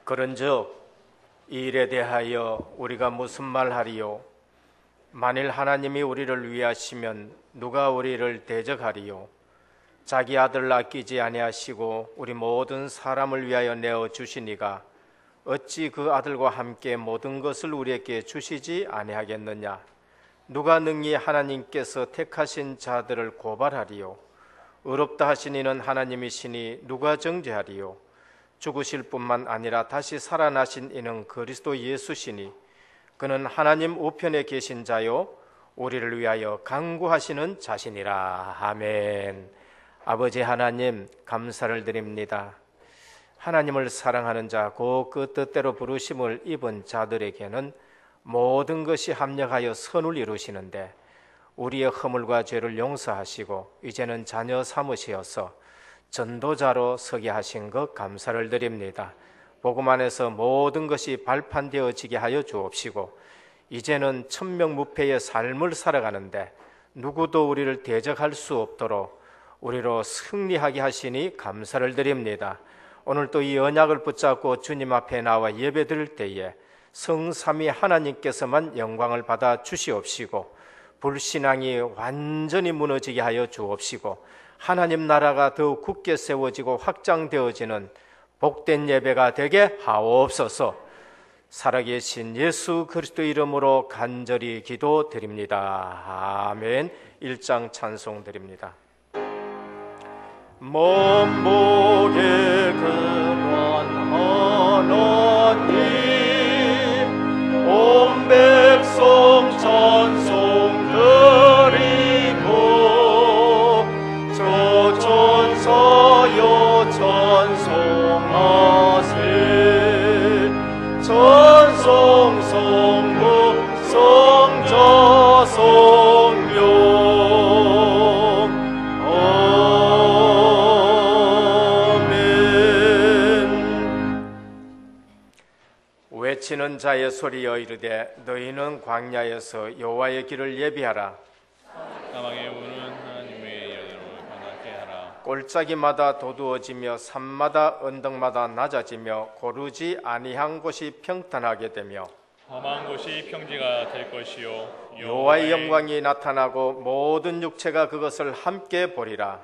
그런즉 이 일에 대하여 우리가 무슨 말하리요? 만일 하나님이 우리를 위하시면 누가 우리를 대적하리요? 자기 아들 아끼지 아니하시고 우리 모든 사람을 위하여 내어 주시니가 어찌 그 아들과 함께 모든 것을 우리에게 주시지 아니하겠느냐? 누가 능히 하나님께서 택하신 자들을 고발하리요? 의롭다 하신 이는 하나님이시니 누가 정죄하리요? 죽으실 뿐만 아니라 다시 살아나신 이는 그리스도 예수시니 그는 하나님 우편에 계신 자요 우리를 위하여 간구하시는 자시니라. 아멘. 아버지 하나님, 감사를 드립니다. 하나님을 사랑하는 자, 곧 그 뜻대로 부르심을 입은 자들에게는 모든 것이 합력하여 선을 이루시는데 우리의 허물과 죄를 용서하시고 이제는 자녀 삼으시어서 전도자로 서게 하신 것 감사를 드립니다. 복음 안에서 모든 것이 발판되어지게 하여 주옵시고 이제는 천명무패의 삶을 살아가는데 누구도 우리를 대적할 수 없도록 우리로 승리하게 하시니 감사를 드립니다. 오늘 또 이 언약을 붙잡고 주님 앞에 나와 예배드릴 때에 성삼위 하나님께서만 영광을 받아 주시옵시고 불신앙이 완전히 무너지게 하여 주옵시고 하나님 나라가 더욱 굳게 세워지고 확장되어지는 복된 예배가 되게 하옵소서. 살아계신 예수 그리스도 이름으로 간절히 기도드립니다. 아멘. 1장 찬송 드립니다. 몸무게 근원 하나님 온 백성 찬송 드리고 저 천사여 찬송하세 찬송 성부 성자 성령 외치는 자의 소리여 이르되 너희는 광야에서 여호와의 길을 예비하라. 사막의 문은 하나님의 이름으로 변하게 하라. 골짜기마다 도두어지며 산마다 언덕마다 낮아지며 고르지 아니한 곳이 평탄하게 되며 험한 곳이 평지가 될 것이요 여호와의 영광이 나타나고 모든 육체가 그것을 함께 보리라.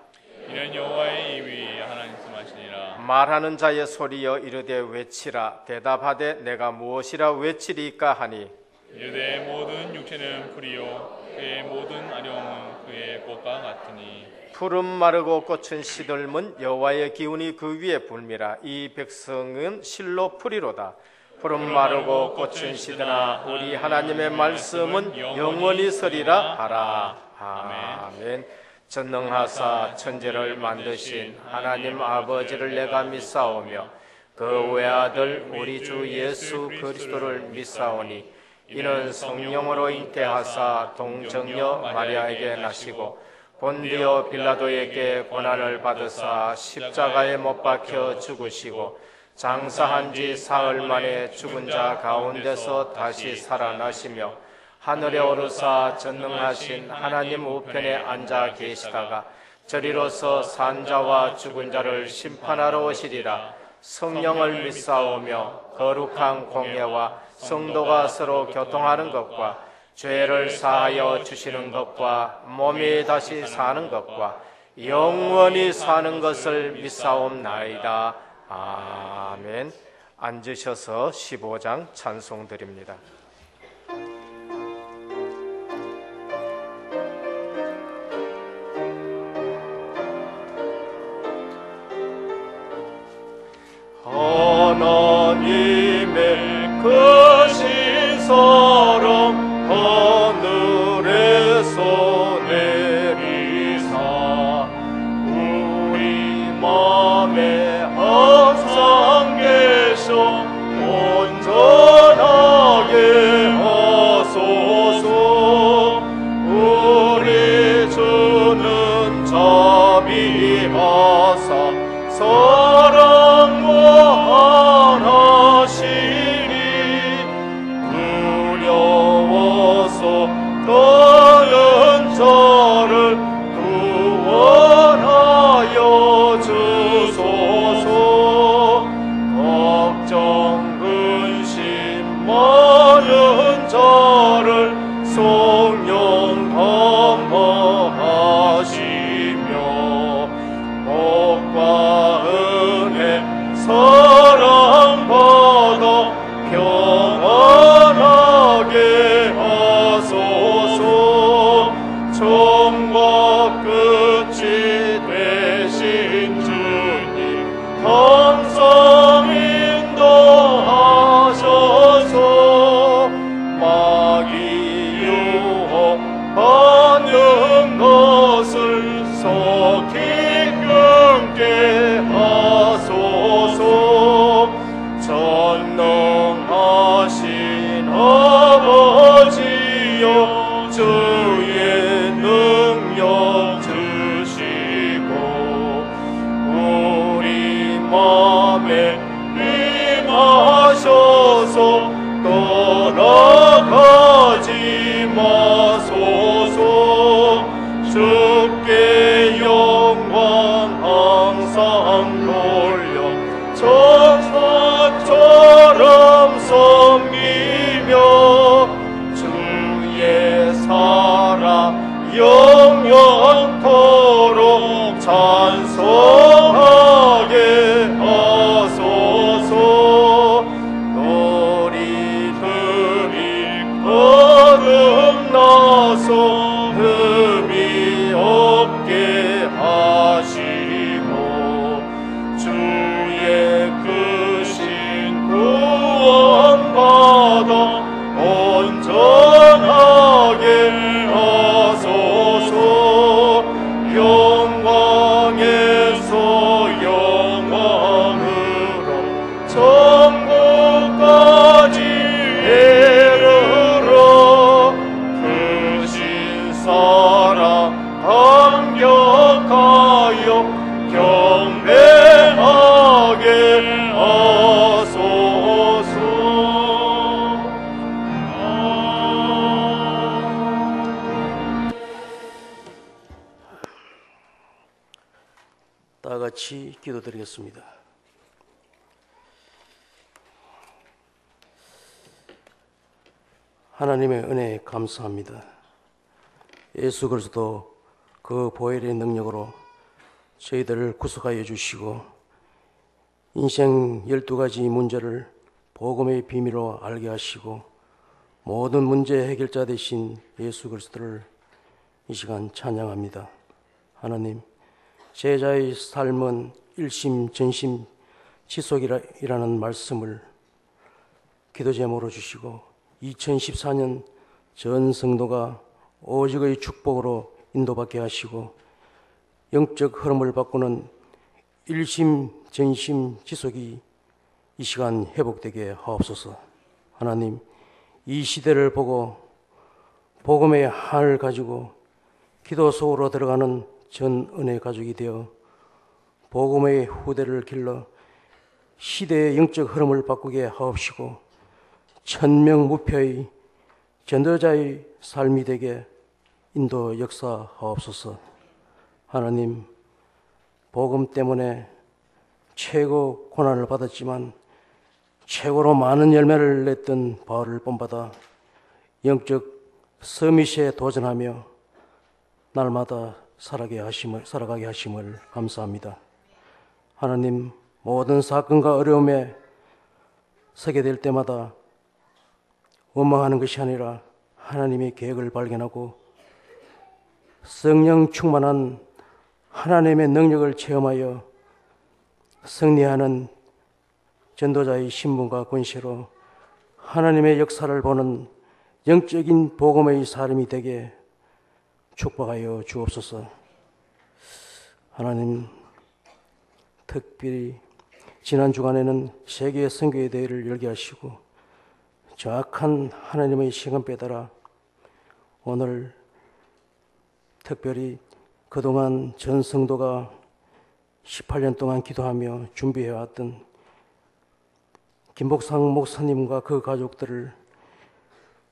이는 여호와의 입이 하나님 말씀하시니라. 말하는 자의 소리여 이르되 외치라. 대답하되 내가 무엇이라 외치리까 하니 이르되 모든 육체는 풀이요 그의 모든 아령은 그의 꽃과 같으니 푸른 마르고 꽃은 시들문 여호와의 기운이 그 위에 불미라. 이 백성은 실로 풀이로다. 푸른 마르고 꽃은 시드나 우리 하나님의 말씀은 영원히 서리라 하라. 아멘. 전능하사 천지를 만드신 하나님 아버지를 내가 믿사오며 그 외아들 우리 주 예수 그리스도를 믿사오니 이는 성령으로 잉태하사 동정녀 마리아에게 나시고 본디오 빌라도에게 고난을 받으사 십자가에 못 박혀 죽으시고 장사한 지 사흘 만에 죽은 자 가운데서 다시 살아나시며 하늘에 오르사 전능하신 하나님 우편에 앉아 계시다가 저리로서 산자와 죽은 자를 심판하러 오시리라. 성령을 믿사오며 거룩한 공예와 성도가 서로 교통하는 것과 죄를 사하여 주시는 것과 몸이 다시 사는 것과 영원히 사는 것을 믿사옵나이다. 아멘. 앉으셔서 15장 찬송 드립니다. 하나님의 크신 사랑 하늘에서 내리사 우리 맘에 항상 계셔 온전하게 하소서. 우리 주는 자비하사 사랑하시니 두려워서 떠는 자를 구원하여 주소서. 걱정 주께 영광 항상 돌려 천사처럼 섬기며 주의 사랑 영원토록 찬송하게 하소서. 너희들이 거듭나서 흠이 없게 하시고 주의 크신 구원받아 온전하게 하소서. 영광에서 영광으로 천국까지 이르러 크신 사랑 감격하여 경배하게 하소서. 다 같이 기도드리겠습니다. 하나님의 은혜에 감사합니다. 예수 그리스도 그 보혈의 능력으로 저희들을 구속하여 주시고 인생 12가지 문제를 복음의 비밀로 알게 하시고 모든 문제 해결자 되신 예수 그리스도를 이 시간 찬양합니다. 하나님, 제자의 삶은 일심 전심 지속이라는 말씀을 기도 제목으로 주시고 2014년 전 성도가 오직의 축복으로 인도받게 하시고 영적 흐름을 바꾸는 일심 전심 지속이 이 시간 회복되게 하옵소서. 하나님, 이 시대를 보고 복음의 한을 가지고 기도 속으로 들어가는 전 은혜 가족이 되어 복음의 후대를 길러 시대의 영적 흐름을 바꾸게 하옵시고 천명무표의 전도자의 삶이 되게 인도 역사하옵소서. 하나님, 복음 때문에 최고 고난을 받았지만 최고로 많은 열매를 냈던 바울을 본받아 영적 서밋에 도전하며 날마다 살아가게 하심을 감사합니다. 하나님, 모든 사건과 어려움에 서게 될 때마다 원망하는 것이 아니라 하나님의 계획을 발견하고 성령 충만한 하나님의 능력을 체험하여 승리하는 전도자의 신분과 권세로 하나님의 역사를 보는 영적인 복음의 삶이 되게 축복하여 주옵소서. 하나님, 특별히 지난 주간에는 세계 선교회 대회를 열게 하시고 정확한 하나님의 시간표에 따라 오늘 특별히 그동안 전 성도가 18년 동안 기도하며 준비해왔던 김복상 목사님과 그 가족들을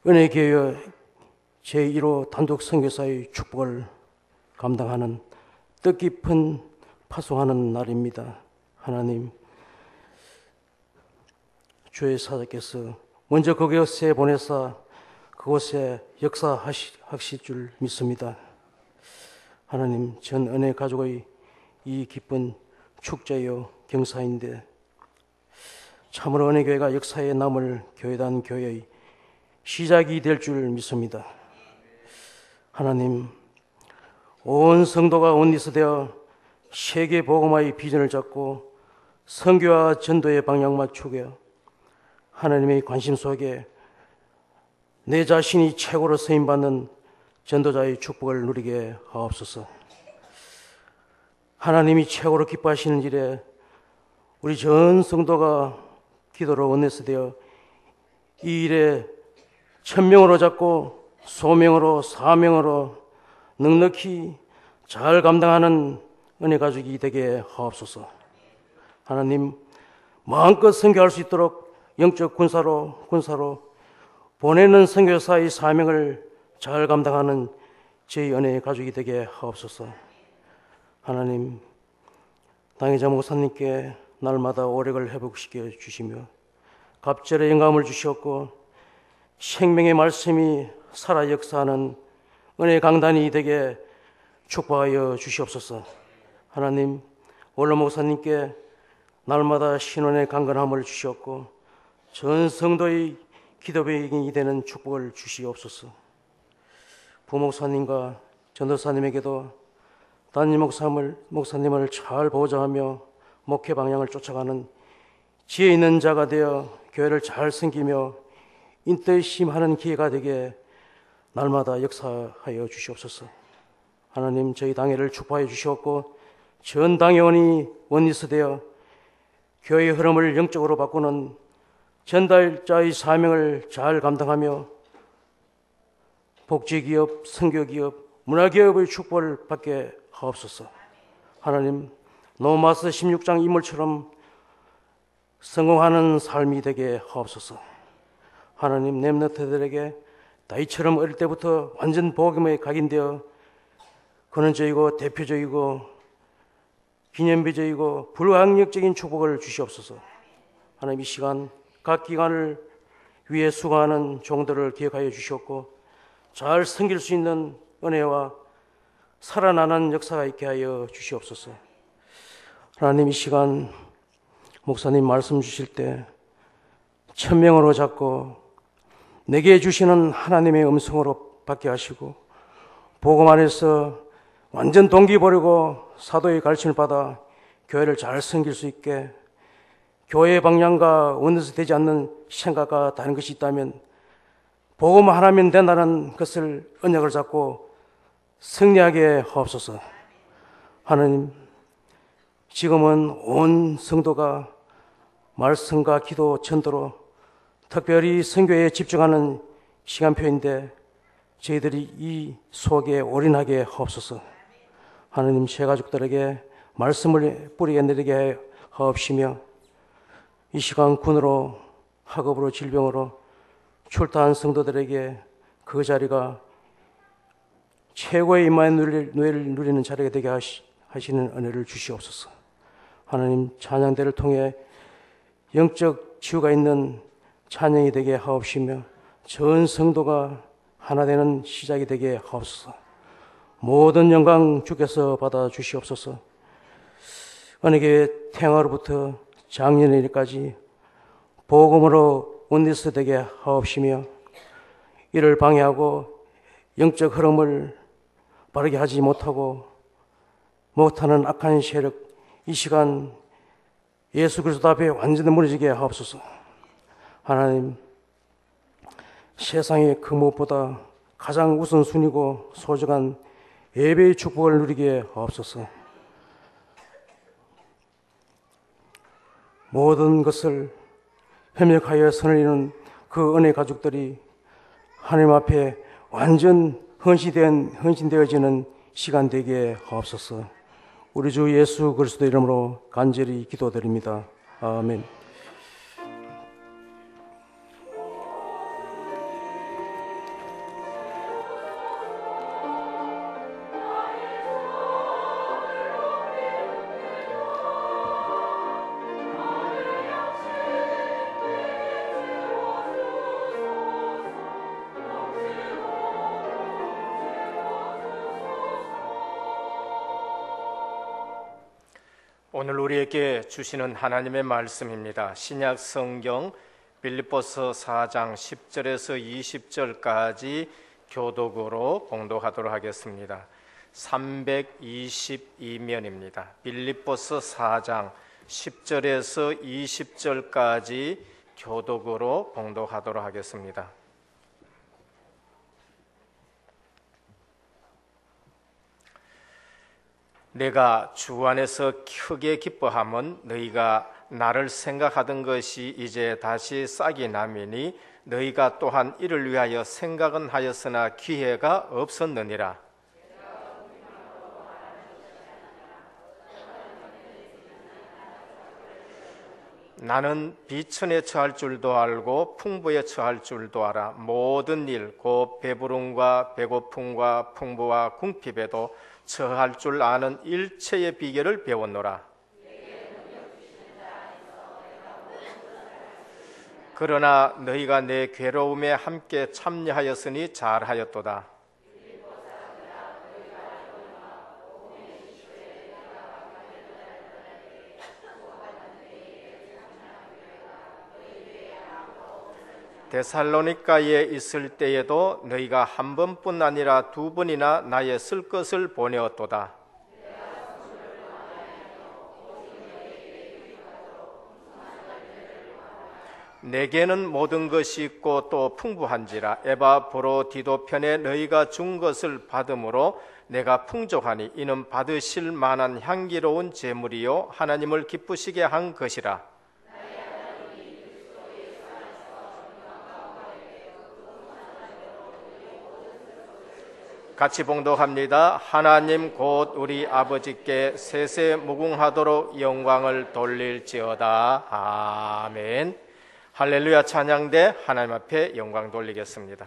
은혜교회 제1호 단독 선교사의 축복을 감당하는 뜻깊은 파송하는 날입니다. 하나님, 주의 사자께서 먼저 그곳에 보내사 그곳에 역사하실 줄 믿습니다. 하나님, 전 은혜 가족의 이 기쁜 축제요 경사인데 참으로 은혜교회가 역사에 남을 교회단 교회의 시작이 될 줄 믿습니다. 하나님, 온 성도가 원리스되어 세계 복음화의 비전을 잡고 선교와 전도의 방향 맞추며 하나님의 관심 속에 내 자신이 최고로 쓰임받는 전도자의 축복을 누리게 하옵소서. 하나님이 최고로 기뻐하시는 일에 우리 전 성도가 기도로 원내스되어 이 일에 천명으로 잡고 소명으로 사명으로 넉넉히 잘 감당하는 은혜 가족이 되게 하옵소서. 하나님, 마음껏 선교할 수 있도록 영적 군사로 보내는 선교사의 사명을 잘 감당하는 저희 은혜의 가족이 되게 하옵소서. 하나님, 당회자 목사님께 날마다 오력을 회복시켜 주시며 갑절의 영감을 주셨고 생명의 말씀이 살아 역사하는 은혜의 강단이 되게 축복하여 주시옵소서. 하나님, 원로 목사님께 날마다 신원의 강건함을 주셨고 전 성도의 기도배경이 되는 축복을 주시옵소서. 부목사님과 전도사님에게도 담임 목사님을 잘 보좌하며 목회 방향을 쫓아가는 지혜 있는 자가 되어 교회를 잘 섬기며 인내심하는 기회가 되게 날마다 역사하여 주시옵소서. 하나님, 저희 당회를 축복하여 주시옵고 전 당회원이 원리스 되어 교회의 흐름을 영적으로 바꾸는 전달자의 사명을 잘 감당하며 복지기업, 선교기업, 문화기업의 축복을 받게 하옵소서. 하나님, 로마서 16장 인물처럼 성공하는 삶이 되게 하옵소서. 하나님, 렘넌트들에게 다윗처럼 어릴 때부터 완전 복음에 각인되어 근원적이고 대표적이고 기념비적이고 불가항력적인 축복을 주시옵소서. 하나님, 이 시간 각 기관을 위해 수고하는 종들을 기억하여 주시옵고 잘 섬길 수 있는 은혜와 살아나는 역사가 있게 하여 주시옵소서. 하나님, 이 시간 목사님 말씀 주실 때 천명으로 잡고 내게 주시는 하나님의 음성으로 받게 하시고 복음 안에서 완전 동기 버리고 사도의 가르침을 받아 교회를 잘 섬길 수 있게 교회의 방향과 원에서 되지 않는 생각과 다른 것이 있다면 복음 하나면 된다는 것을 언약을 잡고 승리하게 하옵소서. 하나님, 지금은 온 성도가 말씀과 기도, 전도로 특별히 선교에 집중하는 시간표인데 저희들이 이 속에 올인하게 하옵소서. 하나님, 새 가족들에게 말씀을 뿌리게 내리게 하옵시며 이 시간 군으로 학업으로 질병으로 출타한 성도들에게 그 자리가 최고의 임마의 누리를 누리는 자리가 되게 하시는 은혜를 주시옵소서. 하나님, 찬양대를 통해 영적 치유가 있는 찬양이 되게 하옵시며 전 성도가 하나 되는 시작이 되게 하옵소서. 모든 영광 주께서 받아 주시옵소서. 은혜교회 태양으로부터 작년일까지 복음으로 원리스 되게 하옵시며 이를 방해하고 영적 흐름을 바르게 하지 못하는 악한 세력 이 시간 예수 그리스도 앞에 완전히 무너지게 하옵소서. 하나님, 세상의 그 무엇보다 가장 우선순위고 소중한 예배의 축복을 누리게 하옵소서. 모든 것을 협력하여 선을 이루는 그 은혜 가족들이 하나님 앞에 완전 헌신되어지는 시간 되게 하옵소서. 우리 주 예수 그리스도 이름으로 간절히 기도드립니다. 아멘. 오늘 우리에게 주시는 하나님의 말씀입니다. 신약 성경 빌립보서 4장 10절에서 20절까지 교독으로 봉독하도록 하겠습니다. 322면입니다. 빌립보서 4장 10절에서 20절까지 교독으로 봉독하도록 하겠습니다. 내가 주 안에서 크게 기뻐함은 너희가 나를 생각하던 것이 이제 다시 싹이 나미니 너희가 또한 이를 위하여 생각은 하였으나 기회가 없었느니라. 나는 비천에 처할 줄도 알고 풍부에 처할 줄도 알아. 모든 일, 곧 배부름과 배고픔과 풍부와 궁핍에도 처할 줄 아는 일체의 비결을 배웠노라. 그러나 너희가 내 괴로움에 함께 참여하였으니 잘하였도다. 데살로니가에 있을 때에도 너희가 한 번뿐 아니라 두 번이나 나의 쓸 것을 보내었도다. 내게는 모든 것이 있고 또 풍부한지라. 에바브로디도 편에 너희가 준 것을 받음으로 내가 풍족하니 이는 받으실 만한 향기로운 제물이요 하나님을 기쁘시게 한 것이라. 같이 봉독합니다. 하나님 곧 우리 아버지께 세세 무궁하도록 영광을 돌릴지어다. 아멘. 할렐루야. 찬양대 하나님 앞에 영광 돌리겠습니다.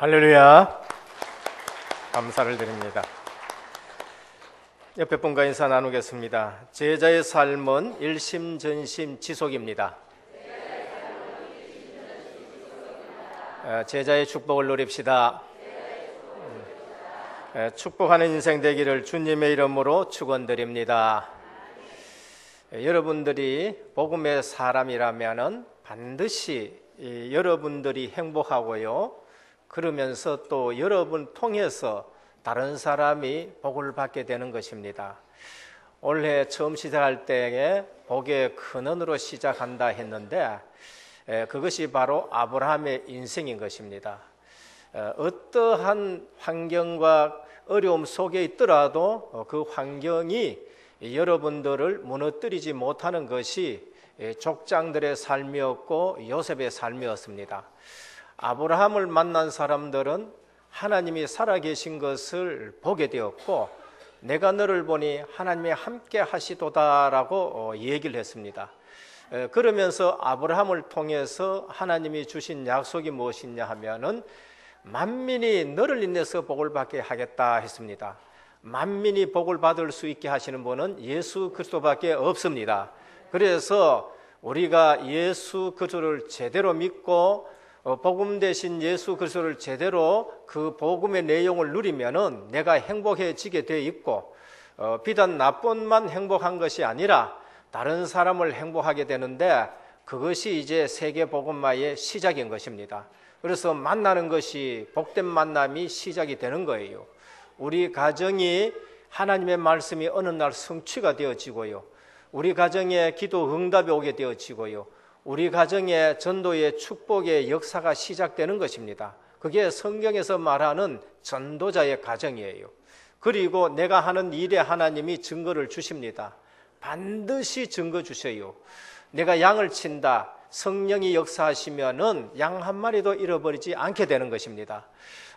할렐루야. 감사를 드립니다. 옆에 분과 인사 나누겠습니다. 제자의 삶은 일심전심 지속입니다. 제자의 축복을 누립시다. 축복하는 인생 되기를 주님의 이름으로 축원드립니다. 여러분들이 복음의 사람이라면 반드시 여러분들이 행복하고요, 그러면서 또 여러분 통해서 다른 사람이 복을 받게 되는 것입니다. 올해 처음 시작할 때에 복의 근원으로 시작한다 했는데 그것이 바로 아브라함의 인생인 것입니다. 어떠한 환경과 어려움 속에 있더라도 그 환경이 여러분들을 무너뜨리지 못하는 것이 족장들의 삶이었고 요셉의 삶이었습니다. 아브라함을 만난 사람들은 하나님이 살아계신 것을 보게 되었고, 내가 너를 보니 하나님이 함께 하시도다라고 얘기를 했습니다. 그러면서 아브라함을 통해서 하나님이 주신 약속이 무엇이냐 하면은 만민이 너를 인해서 복을 받게 하겠다 했습니다. 만민이 복을 받을 수 있게 하시는 분은 예수 그리스도밖에 없습니다. 그래서 우리가 예수 그리스도를 제대로 믿고 복음 대신 예수 그리스도를 제대로 그 복음의 내용을 누리면은 내가 행복해지게 돼 있고, 비단 나뿐만 행복한 것이 아니라 다른 사람을 행복하게 되는데, 그것이 이제 세계 복음화의 시작인 것입니다. 그래서 만나는 것이 복된 만남이 시작이 되는 거예요. 우리 가정이 하나님의 말씀이 어느 날 성취가 되어지고요, 우리 가정에 기도 응답이 오게 되어지고요, 우리 가정에 전도의 축복의 역사가 시작되는 것입니다. 그게 성경에서 말하는 전도자의 가정이에요. 그리고 내가 하는 일에 하나님이 증거를 주십니다. 반드시 증거 주셔요. 내가 양을 친다, 성령이 역사하시면은 양 한 마리도 잃어버리지 않게 되는 것입니다.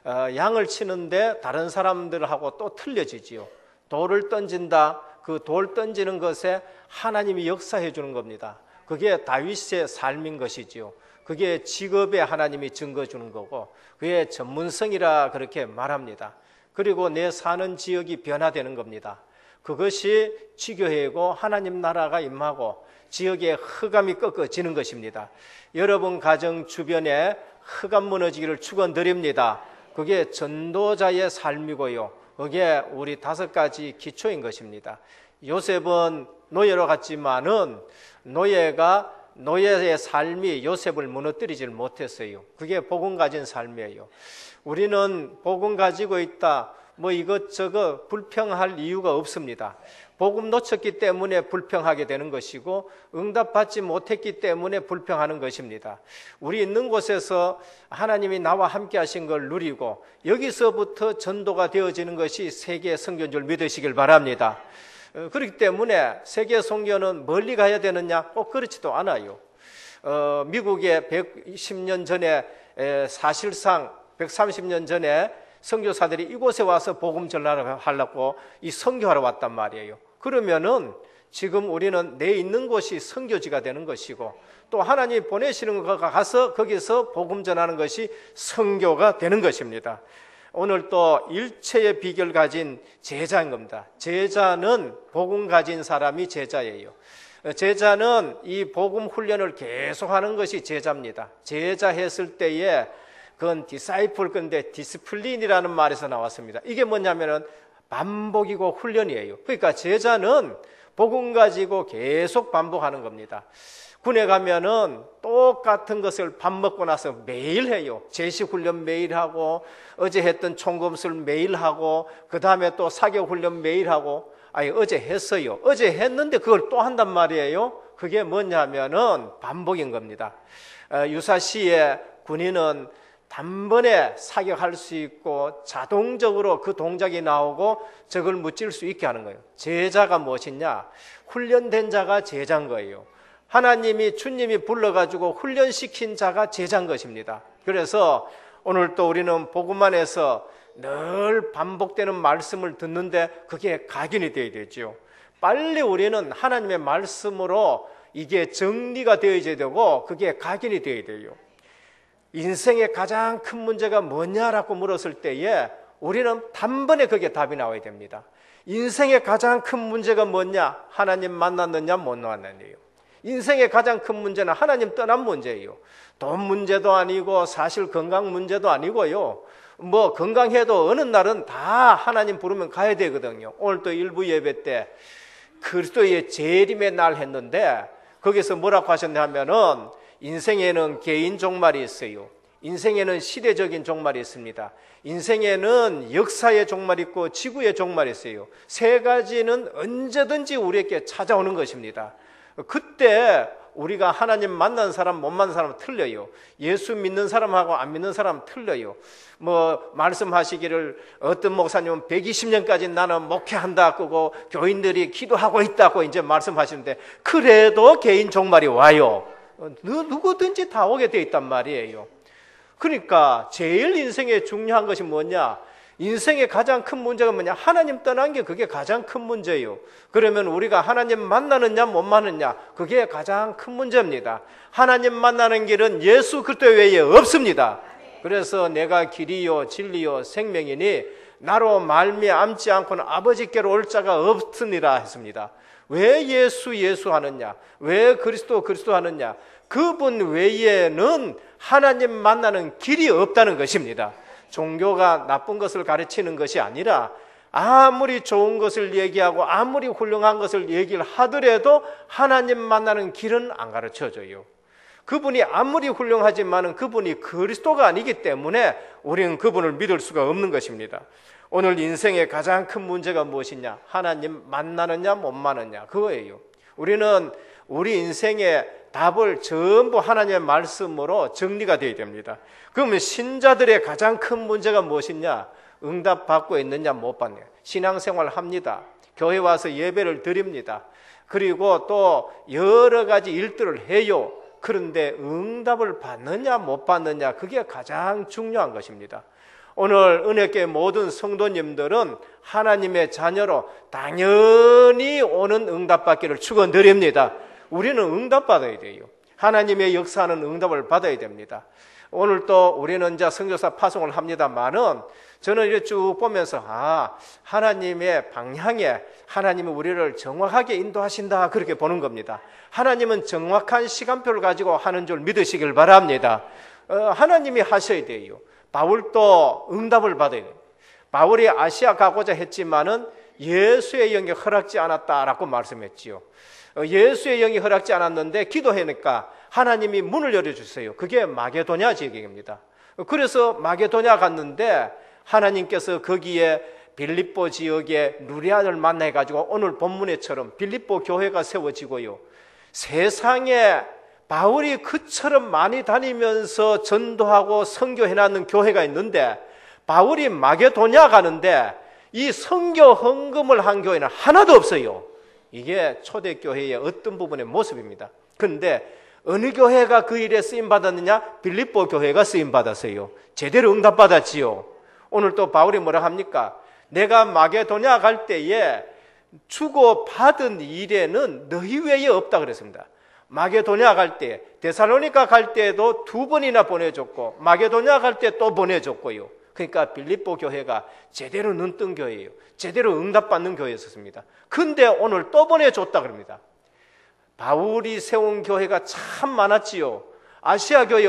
양을 치는데 다른 사람들하고 또 틀려지지요. 돌을 던진다, 그 돌 던지는 것에 하나님이 역사해 주는 겁니다. 그게 다윗의 삶인 것이지요. 그게 직업에 하나님이 증거 주는 거고, 그게 전문성이라 그렇게 말합니다. 그리고 내 사는 지역이 변화되는 겁니다. 그것이 지교회고 하나님 나라가 임하고 지역의 흑암이 꺾어지는 것입니다. 여러분 가정 주변에 흑암 무너지기를 축원드립니다. 그게 전도자의 삶이고요, 그게 우리 5가지 기초인 것입니다. 요셉은 노예로 갔지만은 노예의 삶이 요셉을 무너뜨리질 못했어요. 그게 복음 가진 삶이에요. 우리는 복음 가지고 있다, 뭐 이것저것 불평할 이유가 없습니다. 복음 놓쳤기 때문에 불평하게 되는 것이고, 응답받지 못했기 때문에 불평하는 것입니다. 우리 있는 곳에서 하나님이 나와 함께 하신 걸 누리고 여기서부터 전도가 되어지는 것이 세계 선교인 줄 믿으시길 바랍니다. 그렇기 때문에 세계 선교는 멀리 가야 되느냐? 꼭 그렇지도 않아요. 미국에 110년 전에, 사실상 130년 전에 선교사들이 이곳에 와서 복음 전하려고 이 선교하러 왔단 말이에요. 그러면은 지금 우리는 내 있는 곳이 선교지가 되는 것이고, 또 하나님이 보내시는 곳에 가서 거기서 복음 전하는 것이 선교가 되는 것입니다. 오늘 또 일체의 비결 가진 제자인 겁니다. 제자는 복음 가진 사람이 제자예요. 제자는 이 복음 훈련을 계속하는 것이 제자입니다. 제자 했을 때에 그건 디사이플 건데 디스플린이라는 말에서 나왔습니다. 이게 뭐냐면은 반복이고 훈련이에요. 그러니까 제자는 복음 가지고 계속 반복하는 겁니다. 군에 가면은 똑같은 것을 밥 먹고 나서 매일 해요. 제식훈련 매일 하고, 어제 했던 총검술 매일 하고, 그 다음에 또 사격훈련 매일 하고. 어제 했어요. 어제 했는데 그걸 또 한단 말이에요. 그게 뭐냐면은 반복인 겁니다. 유사시에 군인은 단번에 사격할 수 있고 자동적으로 그 동작이 나오고 적을 무찔 수 있게 하는 거예요. 제자가 무엇이냐? 훈련된 자가 제자인 거예요. 하나님이, 주님이 불러가지고 훈련시킨 자가 제자인 것입니다. 그래서 오늘 또 우리는 복음 안에서 늘 반복되는 말씀을 듣는데 그게 각인이 되어야 되죠. 빨리 우리는 하나님의 말씀으로 이게 정리가 되어야 되고 그게 각인이 되어야 돼요. 인생의 가장 큰 문제가 뭐냐라고 물었을 때에 우리는 단번에 그게 답이 나와야 됩니다. 인생의 가장 큰 문제가 뭐냐? 하나님 만났느냐 못 만났느냐요. 인생의 가장 큰 문제는 하나님 떠난 문제예요. 돈 문제도 아니고 사실 건강 문제도 아니고요. 뭐 건강해도 어느 날은 다 하나님 부르면 가야 되거든요. 오늘 또 일부 예배 때 그리스도의 재림의 날 했는데 거기서 뭐라고 하셨냐 하면은 인생에는 개인 종말이 있어요. 인생에는 시대적인 종말이 있습니다. 인생에는 역사의 종말이 있고 지구의 종말이 있어요. 세 가지는 언제든지 우리에게 찾아오는 것입니다. 그때 우리가 하나님 만난 사람 못 만난 사람은 틀려요. 예수 믿는 사람하고 안 믿는 사람은 틀려요. 뭐 말씀하시기를 어떤 목사님은 120년까지 나는 목회한다 그고 교인들이 기도하고 있다고 이제 말씀하시는데 그래도 개인 종말이 와요. 누구든지 다 오게 돼 있단 말이에요. 그러니까 제일 인생에 중요한 것이 뭐냐? 인생의 가장 큰 문제가 뭐냐? 하나님 떠난 게 그게 가장 큰 문제예요. 그러면 우리가 하나님 만나느냐 못 만나느냐? 그게 가장 큰 문제입니다. 하나님 만나는 길은 예수 그리스도 외에 없습니다. 그래서 내가 길이요 진리요 생명이니 나로 말미암지 않고는 아버지께로 올 자가 없으니라 했습니다. 왜 예수 하느냐? 왜 그리스도 하느냐? 그분 외에는 하나님 만나는 길이 없다는 것입니다. 종교가 나쁜 것을 가르치는 것이 아니라 아무리 좋은 것을 얘기하고 아무리 훌륭한 것을 얘기를 하더라도 하나님 만나는 길은 안 가르쳐줘요. 그분이 아무리 훌륭하지만 그분이 그리스도가 아니기 때문에 우리는 그분을 믿을 수가 없는 것입니다. 오늘 인생의 가장 큰 문제가 무엇이냐? 하나님 만나느냐 못 만나느냐 그거예요. 우리는 우리 인생의 답을 전부 하나님의 말씀으로 정리가 되어야 됩니다. 그러면 신자들의 가장 큰 문제가 무엇이냐? 응답받고 있느냐 못 받느냐. 신앙생활 합니다. 교회 와서 예배를 드립니다. 그리고 또 여러 가지 일들을 해요. 그런데 응답을 받느냐 못 받느냐 그게 가장 중요한 것입니다. 오늘 은혜교회 모든 성도님들은 하나님의 자녀로 당연히 오는 응답받기를 축원드립니다. 우리는 응답받아야 돼요. 하나님의 역사하는 응답을 받아야 됩니다. 오늘 또 우리는 이제 선교사 파송을 합니다만은 저는 이렇게 쭉 보면서 하나님의 방향에 하나님이 우리를 정확하게 인도하신다 그렇게 보는 겁니다. 하나님은 정확한 시간표를 가지고 하는 줄 믿으시길 바랍니다. 하나님이 하셔야 돼요. 바울도 응답을 받아야 돼요. 바울이 아시아 가고자 했지만은 예수의 영이 허락지 않았다라고 말씀했지요. 예수의 영이 허락지 않았는데 기도하니까 하나님이 문을 열어주세요. 그게 마게도냐 지역입니다. 그래서 마게도냐 갔는데 하나님께서 거기에 빌립보 지역에 누리아를 만나가지고 오늘 본문에처럼 빌립보 교회가 세워지고요. 세상에 바울이 그처럼 많이 다니면서 전도하고 선교해놨는 교회가 있는데 바울이 마게도냐 가는데 이 선교 헌금을 한 교회는 하나도 없어요. 이게 초대교회의 어떤 부분의 모습입니다. 그런데 어느 교회가 그 일에 쓰임받았느냐? 빌립보 교회가 쓰임받았어요. 제대로 응답받았지요. 오늘 또 바울이 뭐라 합니까? 내가 마게도냐 갈 때에 주고받은 일에는 너희 외에 없다 그랬습니다. 마게도냐 갈 때, 데살로니가 갈 때에도 2번이나 보내줬고 마게도냐 갈 때 또 보내줬고요. 그러니까 빌립보 교회가 제대로 눈뜬 교회예요. 제대로 응답받는 교회였습니다. 근데 오늘 또 보내줬다 그럽니다. 바울이 세운 교회가 참 많았지요. 아시아 교회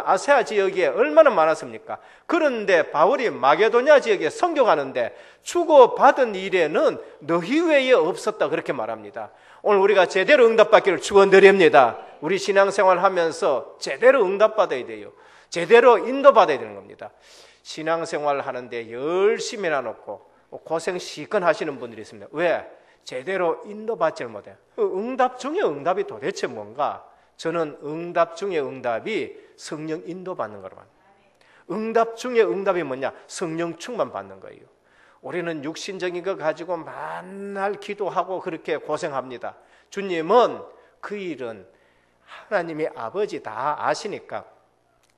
아시아 지역에 얼마나 많았습니까? 그런데 바울이 마게도냐 지역에 선교 가는데 주고받은 일에는 너희 외에 없었다 그렇게 말합니다. 오늘 우리가 제대로 응답받기를 축원드립니다. 우리 신앙생활 하면서 제대로 응답받아야 돼요. 제대로 인도받아야 되는 겁니다. 신앙생활 하는데 열심히 해놓고 고생 시건 하시는 분들이 있습니다. 왜? 제대로 인도받지를 못해요. 응답 중에 응답이 도대체 뭔가? 저는 응답 중에 응답이 성령 인도받는 거로 봅니다. 응답 중에 응답이 뭐냐? 성령 충만 받는 거예요. 우리는 육신적인 거 가지고 맨날 기도하고 그렇게 고생합니다. 주님은 그 일은 하나님의 아버지 다 아시니까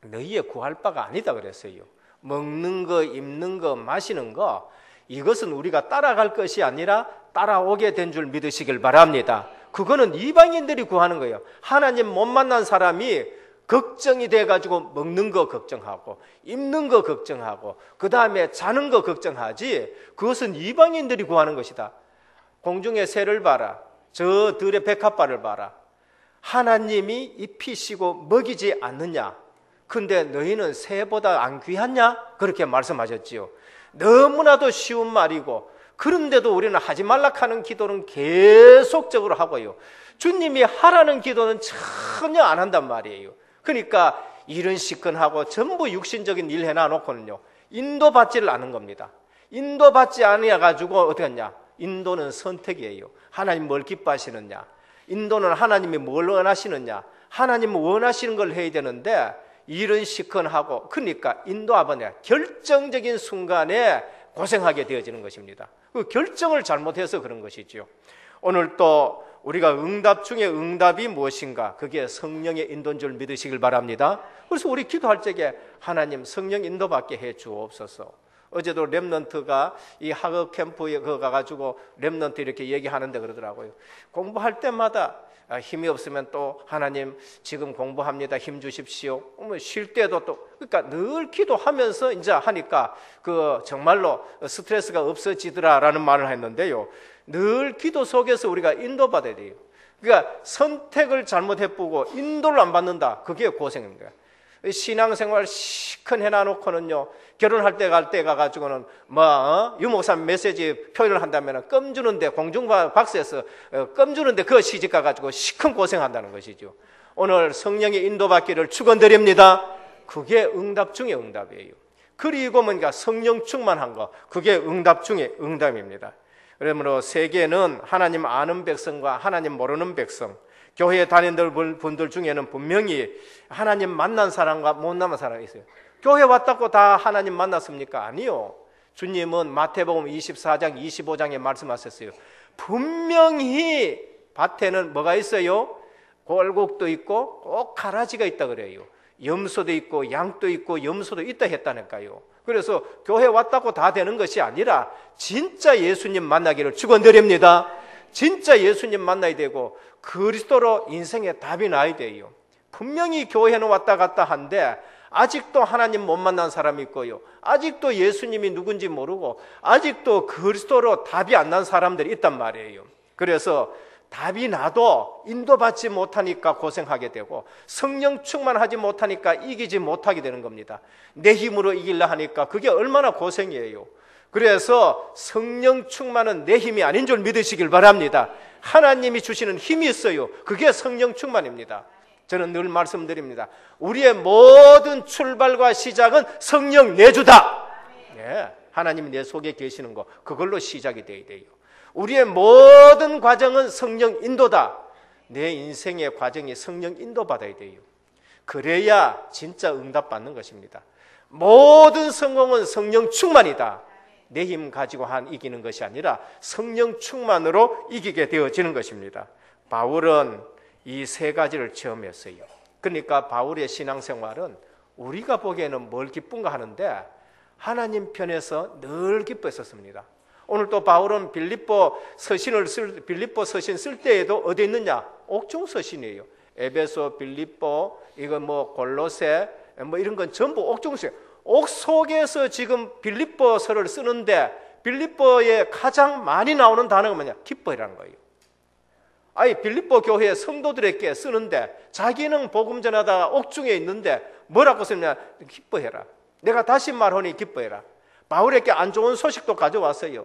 너희의 구할 바가 아니다 그랬어요. 먹는 거, 입는 거, 마시는 거 이것은 우리가 따라갈 것이 아니라 따라오게 된 줄 믿으시길 바랍니다. 그거는 이방인들이 구하는 거예요. 하나님 못 만난 사람이 걱정이 돼가지고 먹는 거 걱정하고 입는 거 걱정하고 그 다음에 자는 거 걱정하지, 그것은 이방인들이 구하는 것이다. 공중의 새를 봐라, 저 들의 백합발을 봐라. 하나님이 입히시고 먹이지 않느냐? 근데 너희는 새보다 안 귀하냐? 그렇게 말씀하셨지요. 너무나도 쉬운 말이고, 그런데도 우리는 하지 말라 하는 기도는 계속적으로 하고요, 주님이 하라는 기도는 전혀 안 한단 말이에요. 그러니까 일은 시큰하고 전부 육신적인 일 해놔놓고는요, 인도받지를 않은 겁니다. 인도받지 않아가지고 어떻게 하냐? 인도는 선택이에요. 하나님 뭘 기뻐하시느냐? 인도는 하나님이 뭘 원하시느냐? 하나님은 원하시는 걸 해야 되는데 일은 시큰하고, 그러니까 인도하버냐, 결정적인 순간에 고생하게 되어지는 것입니다. 그 결정을 잘못해서 그런 것이죠. 오늘 또 우리가 응답 중에 응답이 무엇인가? 그게 성령의 인도인 줄 믿으시길 바랍니다. 그래서 우리 기도할 적에 하나님 성령 인도받게 해 주옵소서. 어제도 렘넌트가 이 학업 캠프에 가가지고 렘넌트 이렇게 얘기하는데 그러더라고요. 공부할 때마다 힘이 없으면 또 하나님 지금 공부합니다, 힘 주십시오. 쉴 때도 또, 그러니까 늘 기도하면서 이제 하니까 그 정말로 스트레스가 없어지더라라는 말을 했는데요, 늘 기도 속에서 우리가 인도받아야 돼요. 그러니까 선택을 잘못해보고 인도를 안 받는다, 그게 고생인 거야. 신앙생활 시큰 해놔놓고는요, 결혼할 때 갈 때 가가지고는 유목사 메시지 표현을 한다면 껌 주는데, 공중박스에서 껌 주는데 그 시집 가가지고 시큰 고생한다는 것이죠. 오늘 성령의 인도받기를 축원드립니다. 그게 응답 중에 응답이에요. 그리고 뭔가 성령 충만한 거, 그게 응답 중에 응답입니다. 그러므로 세계는 하나님 아는 백성과 하나님 모르는 백성, 교회에 다니는 분들 중에는 분명히 하나님 만난 사람과 못 만난 사람이 있어요. 교회 왔다고 다 하나님 만났습니까? 아니요. 주님은 마태복음 24장 25장에 말씀하셨어요. 분명히 밭에는 뭐가 있어요? 골곡도 있고 꼭 가라지가 있다 그래요. 염소도 있고 양도 있고 염소도 있다 했다니까요. 그래서 교회 왔다고 다 되는 것이 아니라 진짜 예수님 만나기를 축원드립니다. 진짜 예수님 만나야 되고 그리스도로 인생의 답이 나야 돼요. 분명히 교회는 왔다 갔다 한데 아직도 하나님 못 만난 사람이 있고요, 아직도 예수님이 누군지 모르고 아직도 그리스도로 답이 안 난 사람들이 있단 말이에요. 그래서 답이 나도 인도받지 못하니까 고생하게 되고 성령 충만하지 못하니까 이기지 못하게 되는 겁니다. 내 힘으로 이기려 하니까 그게 얼마나 고생이에요. 그래서 성령 충만은 내 힘이 아닌 줄 믿으시길 바랍니다. 하나님이 주시는 힘이 있어요. 그게 성령 충만입니다. 저는 늘 말씀드립니다. 우리의 모든 출발과 시작은 성령 내주다. 네, 하나님이 내 속에 계시는 거, 그걸로 시작이 돼야 돼요. 우리의 모든 과정은 성령 인도다. 내 인생의 과정이 성령 인도받아야 돼요. 그래야 진짜 응답받는 것입니다. 모든 성공은 성령 충만이다. 내 힘 가지고 이기는 것이 아니라 성령 충만으로 이기게 되어지는 것입니다. 바울은 이 세 가지를 체험했어요. 그러니까 바울의 신앙생활은 우리가 보기에는 뭘 기쁜가 하는데 하나님 편에서 늘 기뻐했었습니다. 오늘 또 바울은 빌립보 서신 쓸 때에도 어디 있느냐? 옥중 서신이에요. 에베소, 빌립보, 이거 골로새 이런 건 전부 옥중 서신. 옥 속에서 지금 빌립보서를 쓰는데 빌립보에 가장 많이 나오는 단어가 뭐냐? 기뻐이라는 거예요. 빌립보 교회 성도들에게 쓰는데 자기는 복음 전하다가 옥중에 있는데 뭐라고 쓰냐? 기뻐해라. 내가 다시 말하니 기뻐해라. 바울에게 안 좋은 소식도 가져왔어요.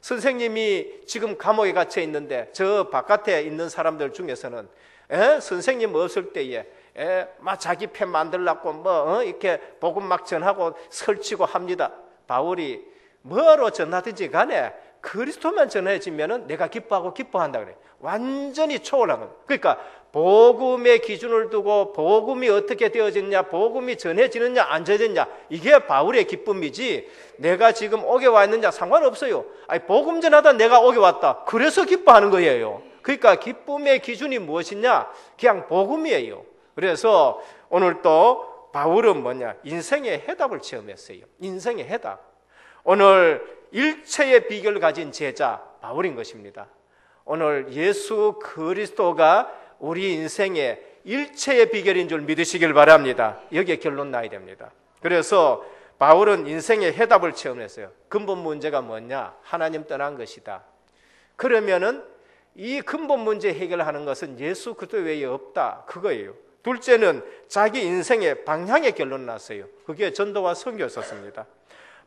선생님이 지금 감옥에 갇혀 있는데 저 바깥에 있는 사람들 중에서는 선생님 없을 때에 자기 편 만들려고 이렇게 복음 막 전하고 설치고 합니다. 바울이 뭐로 전하든지 간에 그리스도만 전해지면은 내가 기뻐하고 기뻐한다 그래. 완전히 초월한 겁니다. 그러니까 복음의 기준을 두고 복음이 어떻게 되어졌냐, 복음이 전해지느냐 안 전해지느냐, 이게 바울의 기쁨이지 내가 지금 옥에 와 있느냐 상관없어요. 복음 전하다 내가 옥에 왔다, 그래서 기뻐하는 거예요. 그러니까 기쁨의 기준이 무엇이냐? 그냥 복음이에요. 그래서 오늘 또 바울은 뭐냐? 인생의 해답을 체험했어요. 인생의 해답. 오늘 일체의 비결을 가진 제자 바울인 것입니다. 오늘 예수 그리스도가 우리 인생에 일체의 비결인 줄 믿으시길 바랍니다. 여기에 결론 나야 됩니다. 그래서 바울은 인생의 해답을 체험했어요. 근본 문제가 뭐냐? 하나님 떠난 것이다. 그러면은 이 근본 문제 해결하는 것은 예수 그리스도 외에 없다. 그거예요. 둘째는 자기 인생의 방향의 결론 났어요. 그게 전도와 선교였었습니다.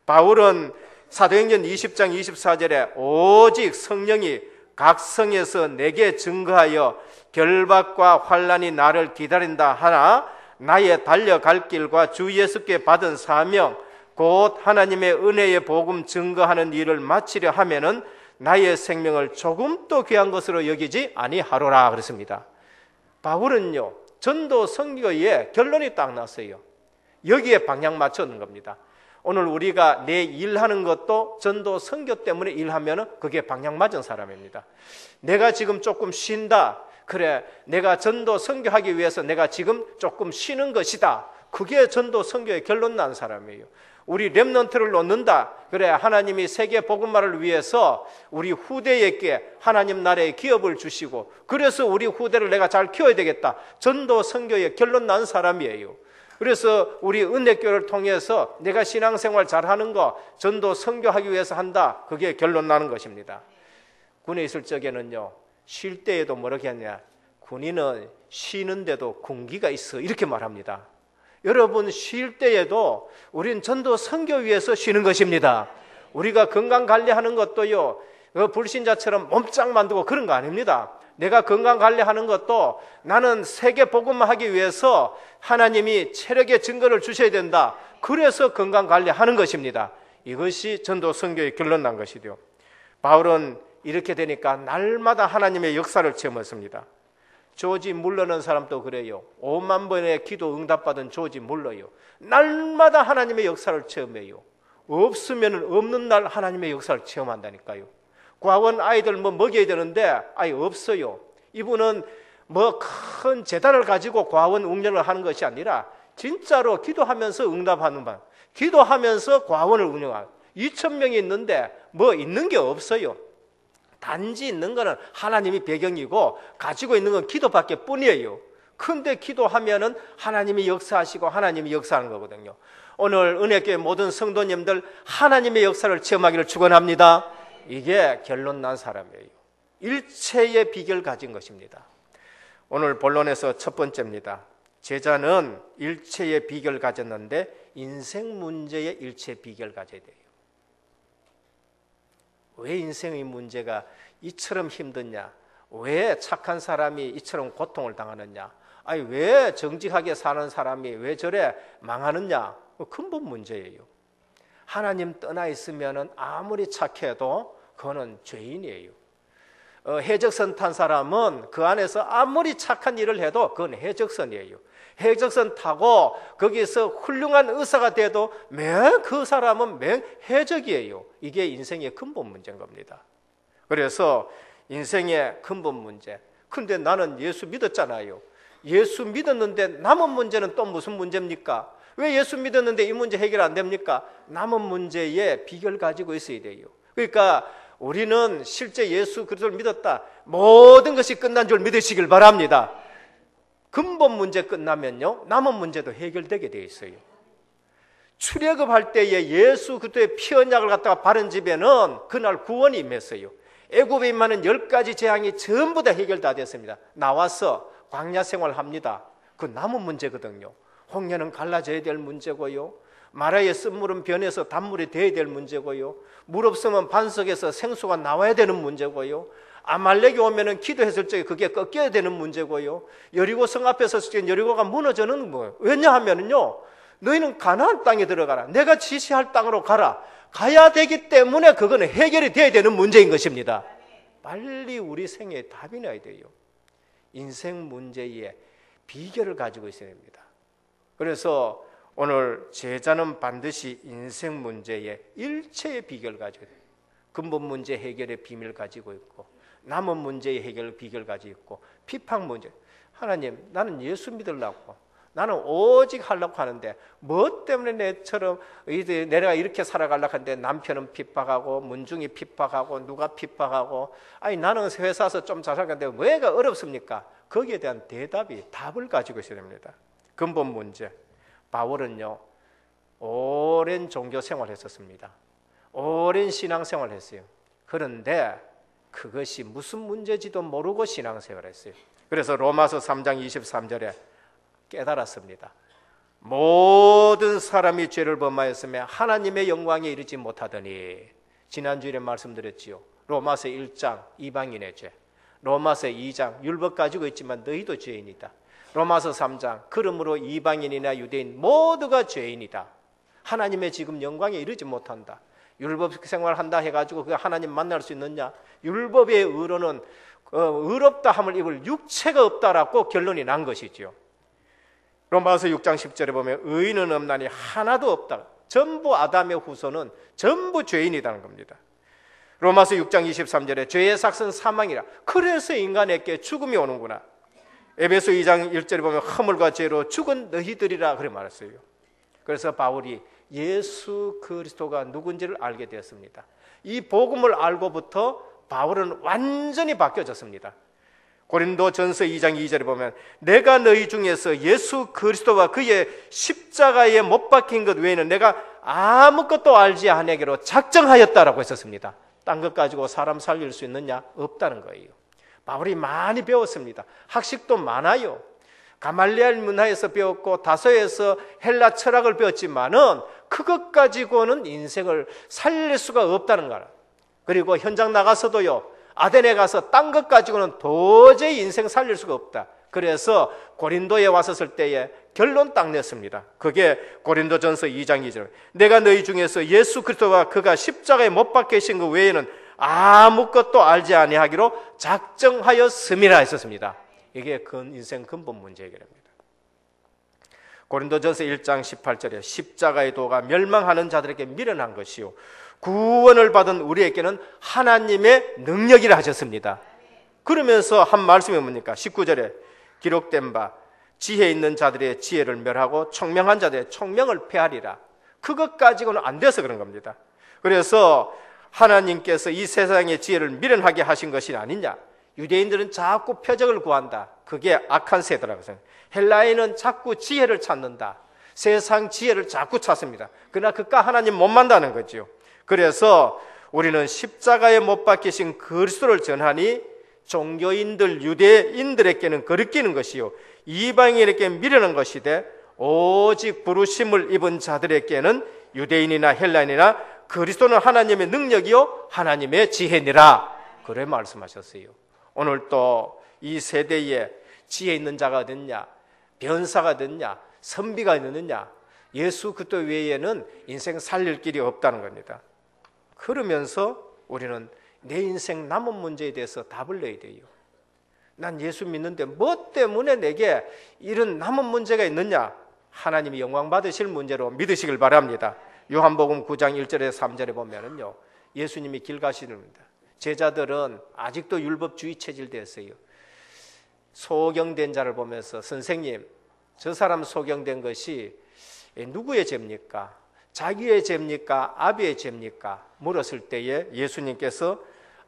바울은 사도행전 20장 24절에 오직 성령이 각 성에서 내게 증거하여 결박과 환난이 나를 기다린다 하나 나의 달려갈 길과 주 예수께 받은 사명 곧 하나님의 은혜의 복음 증거하는 일을 마치려 하면은 나의 생명을 조금도 귀한 것으로 여기지 아니하노라 그랬습니다. 바울은요 전도 선교의 결론이 딱 났어요. 여기에 방향 맞추는 겁니다. 오늘 우리가 내 일하는 것도 전도 선교 때문에 일하면 그게 방향 맞은 사람입니다. 내가 지금 조금 쉰다. 그래, 내가 전도 선교하기 위해서 내가 지금 조금 쉬는 것이다. 그게 전도 선교의 결론 난 사람이에요. 우리 렘넌트를 놓는다. 그래, 하나님이 세계 복음화를 위해서 우리 후대에게 하나님 나라의 기업을 주시고 그래서 우리 후대를 내가 잘 키워야 되겠다. 전도 선교의 결론 난 사람이에요. 그래서 우리 은혜교를 통해서 내가 신앙생활 잘하는 거 전도 선교하기 위해서 한다. 그게 결론 나는 것입니다. 군에 있을 적에는요. 쉴 때에도 뭐라고 하냐. 군인은 쉬는데도 군기가 있어. 이렇게 말합니다. 여러분 쉴 때에도 우린 전도 선교 위해서 쉬는 것입니다. 우리가 건강관리하는 것도요. 불신자처럼 몸짱 만들고 그런 거 아닙니다. 내가 건강관리하는 것도 나는 세계 복음화 하기 위해서 하나님이 체력의 증거를 주셔야 된다. 그래서 건강관리하는 것입니다. 이것이 전도 선교의 결론 난 것이죠. 바울은 이렇게 되니까 날마다 하나님의 역사를 체험했습니다. 조지 물러는 사람도 그래요. 5만 번의 기도 응답받은 조지 물러요. 날마다 하나님의 역사를 체험해요. 없으면 없는 날 하나님의 역사를 체험한다니까요. 과원 아이들 먹여야 되는데 아예 없어요. 이분은 큰 재단을 가지고 과원 운영을 하는 것이 아니라 진짜로 기도하면서 응답하는 방, 기도하면서 과원을 운영하는 2,000명이 있는데 있는 게 없어요. 단지 있는 거는 하나님이 배경이고 가지고 있는 건 기도밖에 뿐이에요. 근데 기도하면은 하나님이 역사하시고 하나님이 역사하는 거거든요. 오늘 은혜교회 모든 성도님들 하나님의 역사를 체험하기를 축원합니다. 이게 결론 난 사람이에요. 일체의 비결 가진 것입니다. 오늘 본론에서 첫 번째입니다. 제자는 일체의 비결 가졌는데 인생 문제의 일체 비결 가져야 돼요. 왜 인생의 문제가 이처럼 힘드냐? 왜 착한 사람이 이처럼 고통을 당하느냐? 아니 왜 정직하게 사는 사람이 왜 저래 망하느냐? 근본 문제예요. 하나님 떠나 있으면 아무리 착해도 그거는 죄인이에요. 해적선 탄 사람은 그 안에서 아무리 착한 일을 해도 그건 해적선이에요. 해적선 타고 거기서 훌륭한 의사가 돼도 그 사람은 해적이에요. 이게 인생의 근본 문제인 겁니다. 그래서 인생의 근본 문제. 근데 나는 예수 믿었잖아요. 예수 믿었는데 남은 문제는 또 무슨 문제입니까? 왜 예수 믿었는데 이 문제 해결 안 됩니까? 남은 문제에 비결 가지고 있어야 돼요. 그러니까 우리는 실제 예수 그리스도를 믿었다. 모든 것이 끝난 줄 믿으시길 바랍니다. 근본 문제 끝나면요 남은 문제도 해결되게 되어 있어요. 출애굽할 때에 예수 그리스도의 피 언약을 갖다가 바른 집에는 그날 구원이 임했어요. 애굽에 임하는 10가지 재앙이 전부 다 해결 다 됐습니다. 나와서 광야 생활합니다. 그 남은 문제거든요. 홍해는 갈라져야 될 문제고요. 마라의 쓴물은 변해서 단물이 돼야 될 문제고요. 물 없으면 반석에서 생수가 나와야 되는 문제고요. 아말렉이 오면은 기도했을 적에 그게 꺾여야 되는 문제고요. 여리고 성 앞에서 여리고가 무너지는 거예요. 왜냐하면은요, 너희는 가나안 땅에 들어가라. 내가 지시할 땅으로 가라. 가야 되기 때문에 그거는 해결이 돼야 되는 문제인 것입니다. 빨리 우리 생애에 답이 나야 돼요. 인생 문제에 비결을 가지고 있어야 됩니다. 그래서 오늘 제자는 반드시 인생 문제에 일체의 비결을 가지고 있어요. 근본 문제 해결의 비밀을 가지고 있고 남은 문제의 해결 비결을 가지고 있고 비판 문제. 하나님, 나는 예수 믿으려고 나는 오직 하려고 하는데 뭐 때문에 내처럼 내가 이렇게 살아가려고 하는데 남편은 핍박하고 문중이 핍박하고 누가 핍박하고 아니 나는 회사에서 좀 잘 살았는데 왜가 어렵습니까? 거기에 대한 답을 가지고 있어야 됩니다. 근본 문제. 바울은요, 오랜 종교 생활을 했었습니다. 오랜 신앙 생활을 했어요. 그런데 그것이 무슨 문제지도 모르고 신앙 생활을 했어요. 그래서 로마서 3장 23절에 깨달았습니다. 모든 사람이 죄를 범하였으며 하나님의 영광에 이르지 못하더니, 지난주에 말씀드렸지요. 로마서 1장 이방인의 죄, 로마서 2장 율법 가지고 있지만 너희도 죄인이다. 로마서 3장 그러므로 이방인이나 유대인 모두가 죄인이다. 하나님의 지금 영광에 이르지 못한다. 율법 생활한다 해가지고 그 하나님 만날 수 있느냐? 율법의 의로는 의롭다 함을 입을 육체가 없다라고 결론이 난 것이죠. 로마서 6장 10절에 보면 의인은 없나니 하나도 없다. 전부 아담의 후손은 전부 죄인이라는 겁니다. 로마서 6장 23절에 죄의 삭은 사망이라. 그래서 인간에게 죽음이 오는구나. 에베소 2장 1절에 보면 허물과 죄로 죽은 너희들이라 그래 말했어요. 그래서 바울이 예수 그리스도가 누군지를 알게 되었습니다. 이 복음을 알고부터 바울은 완전히 바뀌어졌습니다. 고린도전서 2장 2절에 보면 내가 너희 중에서 예수 그리스도와 그의 십자가에 못 박힌 것 외에는 내가 아무것도 알지 아니하기로 작정하였다라고 했었습니다. 딴 것 가지고 사람 살릴 수 있느냐? 없다는 거예요. 바울이 많이 배웠습니다. 학식도 많아요. 가말리엘 문화에서 배웠고 다소에서 헬라 철학을 배웠지만은 그것 가지고는 인생을 살릴 수가 없다는 거라. 그리고 현장 나가서도요, 아덴에 가서 딴 것 가지고는 도저히 인생 살릴 수가 없다. 그래서 고린도에 왔었을 때에 결론 딱 냈습니다. 그게 고린도전서 2장 2절. 내가 너희 중에서 예수 그리스도와 그가 십자가에 못 박히신 것 외에는 아무것도 알지 아니하기로 작정하였음이라 했었습니다. 이게 인생 근본 문제 해결입니다. 고린도전서 1장 18절에 십자가의 도가 멸망하는 자들에게 미련한 것이요 구원을 받은 우리에게는 하나님의 능력이라 하셨습니다. 그러면서 한 말씀이 뭡니까? 19절에 기록된 바 지혜 있는 자들의 지혜를 멸하고 총명한 자들의 총명을 폐하리라. 그것 가지고는 안 돼서 그런 겁니다. 그래서 하나님께서 이 세상의 지혜를 미련하게 하신 것이 아니냐. 유대인들은 자꾸 표적을 구한다. 그게 악한 세대라고 생각해요. 헬라인은 자꾸 지혜를 찾는다. 세상 지혜를 자꾸 찾습니다. 그러나 그깟 하나님 못 만다는 거죠. 그래서 우리는 십자가에 못 박히신 그리스도를 전하니 종교인들 유대인들에게는 거리끼는 것이요 이방인에게 미련한 것이되 오직 부르심을 입은 자들에게는 유대인이나 헬라인이나 그리스도는 하나님의 능력이요 하나님의 지혜니라. 그래 말씀하셨어요. 오늘 또 이 세대에 지혜 있는 자가 어딨냐, 변사가 어딨냐, 선비가 있느냐, 예수 그리스도 외에는 인생 살릴 길이 없다는 겁니다. 그러면서 우리는 내 인생 남은 문제에 대해서 답을 내야 돼요. 난 예수 믿는데 뭐 때문에 내게 이런 남은 문제가 있느냐? 하나님이 영광 받으실 문제로 믿으시길 바랍니다. 요한복음 9장 1절에서 3절에 보면은요, 예수님이 길 가시는입니다. 제자들은 아직도 율법주의 체질되었어요. 소경된 자를 보면서 선생님, 저 사람 소경된 것이 누구의 죄입니까? 자기의 죄입니까? 아비의 죄입니까? 물었을 때에 예수님께서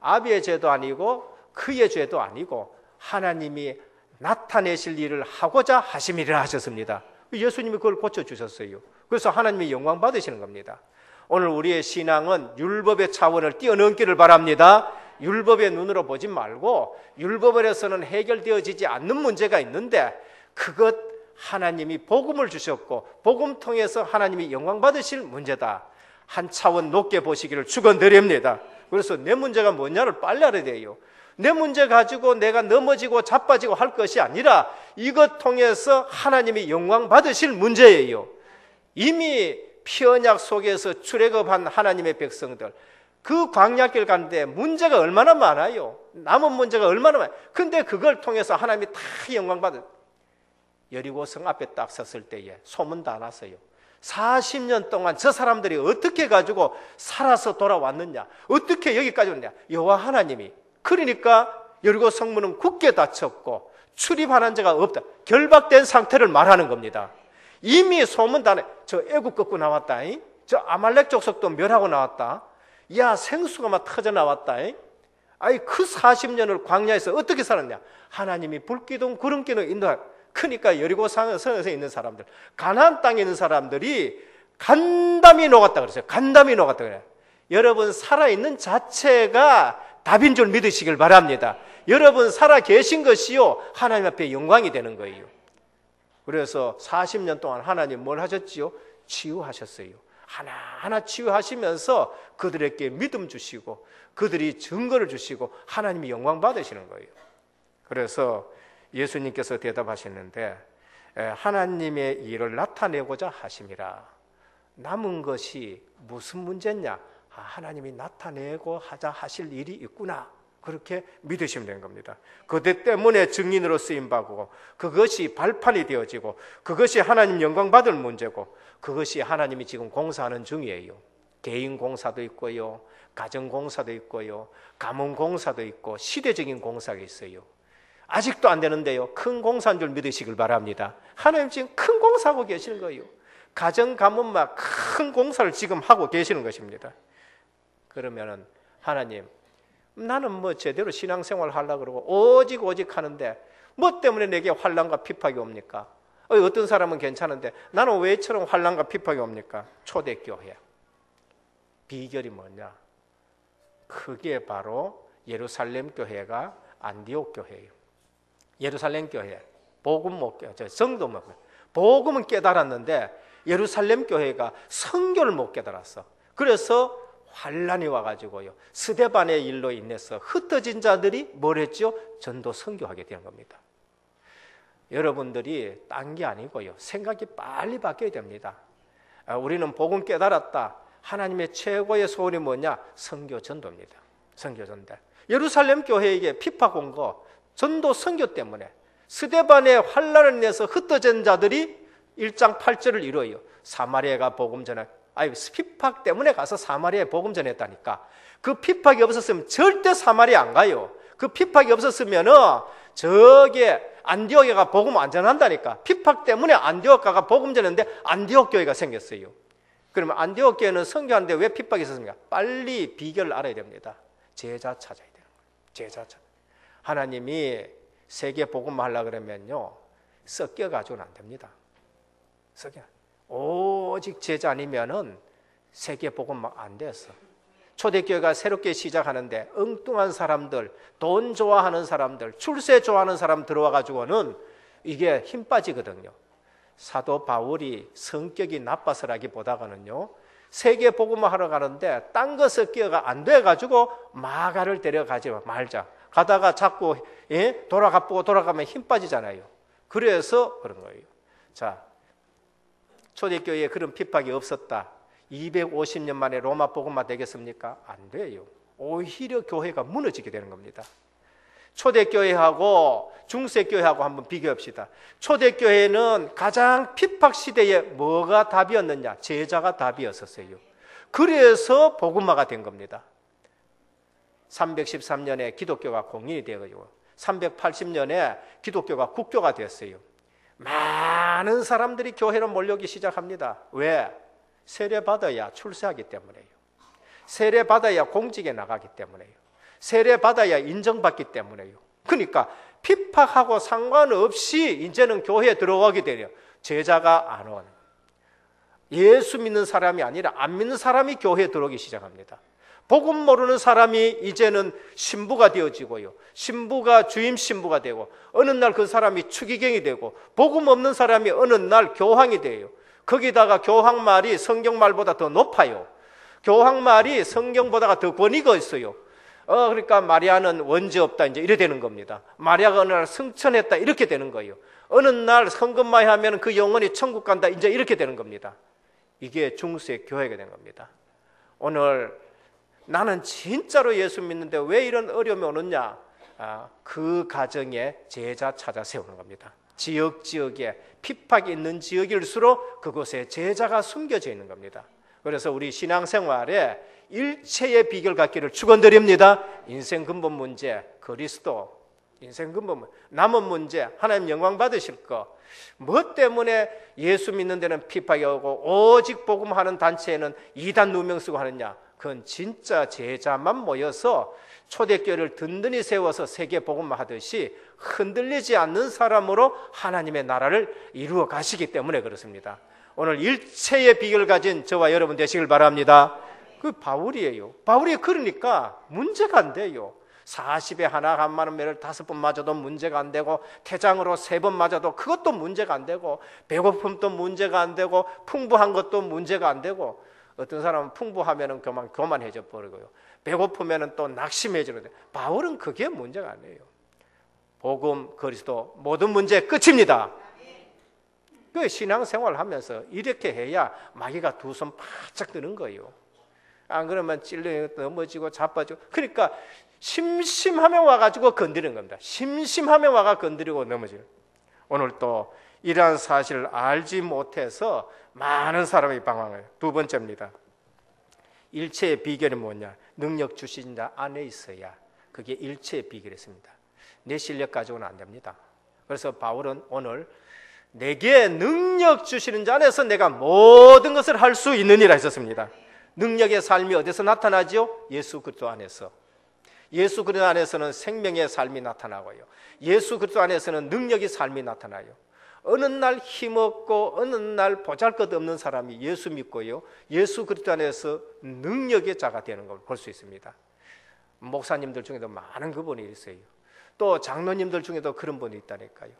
아비의 죄도 아니고 그의 죄도 아니고 하나님이 나타내실 일을 하고자 하심이라 하셨습니다. 예수님이 그걸 고쳐주셨어요. 그래서 하나님이 영광 받으시는 겁니다. 오늘 우리의 신앙은 율법의 차원을 뛰어넘기를 바랍니다. 율법의 눈으로 보지 말고 율법에서는 해결되어지지 않는 문제가 있는데 그것 하나님이 복음을 주셨고 복음 통해서 하나님이 영광 받으실 문제다. 한 차원 높게 보시기를 축원드립니다. 그래서 내 문제가 뭐냐를 빨리 알아야 돼요. 내 문제 가지고 내가 넘어지고 자빠지고 할 것이 아니라 이것 통해서 하나님이 영광 받으실 문제예요. 이미 피언약 속에서 출애굽한 하나님의 백성들, 그 광야길 가는데 문제가 얼마나 많아요. 남은 문제가 얼마나 많아요. 근데 그걸 통해서 하나님이 다 영광 받은. 여리고 성 앞에 딱 섰을 때에 소문 다 났어요. 40년 동안 저 사람들이 어떻게 가지고 살아서 돌아왔느냐, 어떻게 여기까지 왔느냐. 여호와 하나님이. 그러니까 여리고 성문은 굳게 닫혔고 출입하는 자가 없다. 결박된 상태를 말하는 겁니다. 이미 소문 다 내. 저 애국 꺾고 나왔다. 저 아말렉 족속도 멸하고 나왔다. 야, 생수가 막 터져 나왔다. 아니 그 40년을 광야에서 어떻게 살았냐? 하나님이 불기둥 구름기둥 인도하. 그러니까 여리고 성에서 있는 사람들, 가나안 땅에 있는 사람들이 간담이 녹았다 그랬어요. 간담이 녹았다 그래요. 여러분 살아있는 자체가 답인 줄 믿으시길 바랍니다. 여러분 살아 계신 것이요 하나님 앞에 영광이 되는 거예요. 그래서 40년 동안 하나님 뭘 하셨지요? 치유하셨어요. 하나하나 치유하시면서 그들에게 믿음 주시고 그들이 증거를 주시고 하나님이 영광 받으시는 거예요. 그래서 예수님께서 대답하셨는데 하나님의 일을 나타내고자 하심이라. 남은 것이 무슨 문제냐? 하나님이 나타내고 하자 하실 일이 있구나. 그렇게 믿으시면 되는 겁니다. 그것 때문에 증인으로 쓰임받고 그것이 발판이 되어지고 그것이 하나님 영광 받을 문제고 그것이 하나님이 지금 공사하는 중이에요. 개인 공사도 있고요, 가정 공사도 있고요, 가문 공사도 있고 시대적인 공사가 있어요. 아직도 안 되는데요, 큰 공사인 줄 믿으시길 바랍니다. 하나님 지금 큰 공사하고 계시는 거예요. 가정 가문만 큰 공사를 지금 하고 계시는 것입니다. 그러면은 하나님, 나는 뭐 제대로 신앙생활 하려고 그러고 오직 하는데 뭐 때문에 내게 환난과 핍박이 옵니까? 어떤 사람은 괜찮은데 나는 왜 이처럼 환난과 핍박이 옵니까? 초대교회. 비결이 뭐냐? 그게 바로 예루살렘 교회가 안디옥 교회예요. 예루살렘 교회, 복음 못 깨, 성도 못 깨. 복음은 깨달았는데 예루살렘 교회가 성교를 못 깨달았어. 그래서 환란이 와가지고요, 스데반의 일로 인해서 흩어진 자들이 뭘 했죠? 전도 선교하게 되는 겁니다. 여러분들이 딴 게 아니고요, 생각이 빨리 바뀌어야 됩니다. 우리는 복음 깨달았다. 하나님의 최고의 소원이 뭐냐? 선교 전도입니다. 선교 전도. 예루살렘 교회에게 핍박 온 거 전도 선교 때문에 스데반의 환란을 인해서 흩어진 자들이 1장 8절을 이루어요. 사마리아가 복음 전해, 핍박 때문에 가서 사마리아에 복음 전했다니까. 그 핍박이 없었으면 절대 사마리아 안 가요. 그 핍박이 없었으면은 저게 안디옥가 복음 안 전한다니까. 핍박 때문에 안디옥가가 복음 전했는데 안디옥 교회가 생겼어요. 그러면 안디옥 교회는 선교하는데 왜 핍박이 있었습니까? 빨리 비결을 알아야 됩니다. 제자 찾아야 되는 거예요. 제자 찾아. 하나님이 세계 복음 하려고 그러면요, 섞여가지고는 안 됩니다. 섞여. 오직 제자 아니면은 세계 복음 안 됐어. 초대교회가 새롭게 시작하는데 엉뚱한 사람들, 돈 좋아하는 사람들, 출세 좋아하는 사람 들어와가지고는 이게 힘 빠지거든요. 사도 바울이 성격이 나빠서라기보다는요, 세계 복음을 하러 가는데 딴 거 섞여가 안 돼가지고 마가를 데려가지 말자. 가다가 자꾸 돌아가면 힘 빠지잖아요. 그래서 그런 거예요. 자, 초대교회에 그런 핍박이 없었다. 250년 만에 로마 복음화 되겠습니까? 안 돼요. 오히려 교회가 무너지게 되는 겁니다. 초대교회하고 중세교회하고 한번 비교합시다. 초대교회는 가장 핍박 시대에 뭐가 답이었느냐? 제자가 답이었었어요. 그래서 복음화가 된 겁니다. 313년에 기독교가 공인이 되어가지고 380년에 기독교가 국교가 됐어요. 많은 사람들이 교회로 몰려오기 시작합니다. 왜? 세례받아야 출세하기 때문에요. 세례받아야 공직에 나가기 때문에요. 세례받아야 인정받기 때문에요. 그러니까 핍박하고 상관없이 이제는 교회에 들어가게 되려 제자가 안 오는, 예수 믿는 사람이 아니라 안 믿는 사람이 교회에 들어오기 시작합니다. 복음 모르는 사람이 이제는 신부가 되어지고요, 신부가 주임 신부가 되고, 어느 날 그 사람이 추기경이 되고, 복음 없는 사람이 어느 날 교황이 돼요. 거기다가 교황말이 성경말보다 더 높아요. 교황말이 성경보다가 더 권위가 있어요. 그러니까 마리아는 원죄 없다, 이제 이래 되는 겁니다. 마리아가 어느 날 승천했다, 이렇게 되는 거예요. 어느 날 성금마이 하면 그 영혼이 천국 간다, 이제 이렇게 되는 겁니다. 이게 중세 교회가 된 겁니다. 오늘 나는 진짜로 예수 믿는데 왜 이런 어려움이 오느냐? 그 가정에 제자 찾아 세우는 겁니다. 지역에 핍박이 있는 지역일수록 그곳에 제자가 숨겨져 있는 겁니다. 그래서 우리 신앙생활에 일체의 비결 갖기를 축원드립니다. 인생 근본 문제, 그리스도, 인생 근본 문제, 남은 문제, 하나님 영광 받으실 거, 뭐 때문에 예수 믿는 데는 핍박이 오고 오직 복음하는 단체에는 이단 누명 쓰고 하느냐? 그건 진짜 제자만 모여서 초대교회를 든든히 세워서 세계 복음화 하듯이 흔들리지 않는 사람으로 하나님의 나라를 이루어 가시기 때문에 그렇습니다. 오늘 일체의 비결을 가진 저와 여러분 되시길 바랍니다. 그 바울이에요. 바울이 그러니까 문제가 안 돼요. 40에 하나 간만은 매를 5번 맞아도 문제가 안 되고, 태장으로 3번 맞아도 그것도 문제가 안 되고, 배고픔도 문제가 안 되고, 풍부한 것도 문제가 안 되고, 어떤 사람은 풍부하면은 교만해져 버리고요, 배고프면은 또 낙심해지는데, 바울은 그게 문제가 아니에요. 복음, 그리스도 모든 문제 끝입니다. 그 신앙생활을 하면서 이렇게 해야 마귀가 두 손 바짝 드는 거예요. 안 그러면 찔려 넘어지고 자빠지고. 그러니까 심심하면 와가지고 건드리는 겁니다. 심심하면 와가 건드리고 넘어져요. 오늘 또 이러한 사실을 알지 못해서 많은 사람이 방황해요. 두 번째입니다. 일체의 비결이 뭐냐? 능력 주신 자 안에 있어야 그게 일체의 비결이었습니다. 내 실력 가지고는 안 됩니다. 그래서 바울은 오늘 내게 능력 주시는 자 안에서 내가 모든 것을 할 수 있느니라 했었습니다. 능력의 삶이 어디서 나타나죠? 예수 그리스도 안에서. 예수 그리스도 안에서는 생명의 삶이 나타나고요, 예수 그리스도 안에서는 능력의 삶이 나타나요. 어느 날 힘없고 어느 날 보잘것없는 사람이 예수 믿고요, 예수 그리스도 안에서 능력의 자가 되는 걸 볼 수 있습니다. 목사님들 중에도 많은 그분이 있어요. 또 장로님들 중에도 그런 분이 있다니까요.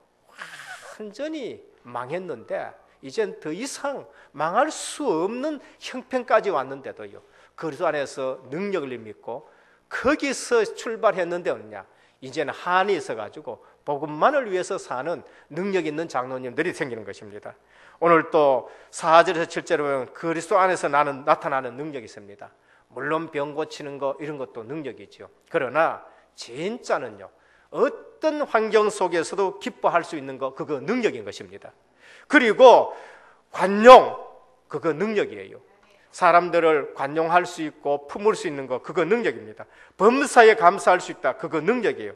완전히 망했는데 이젠 더 이상 망할 수 없는 형편까지 왔는데도요, 그리스도 안에서 능력을 믿고 거기서 출발했는데 어느냐, 이제는 한이 있어가지고 복음만을 위해서 사는 능력 있는 장로님들이 생기는 것입니다. 오늘 또 4절에서 7절에 보면 그리스도 안에서 나타나는 능력이 있습니다. 물론 병 고치는 거 이런 것도 능력이죠. 그러나 진짜는요, 어떤 환경 속에서도 기뻐할 수 있는 거, 그거 능력인 것입니다. 그리고 관용, 그거 능력이에요. 사람들을 관용할 수 있고 품을 수 있는 거, 그거 능력입니다. 범사에 감사할 수 있다, 그거 능력이에요.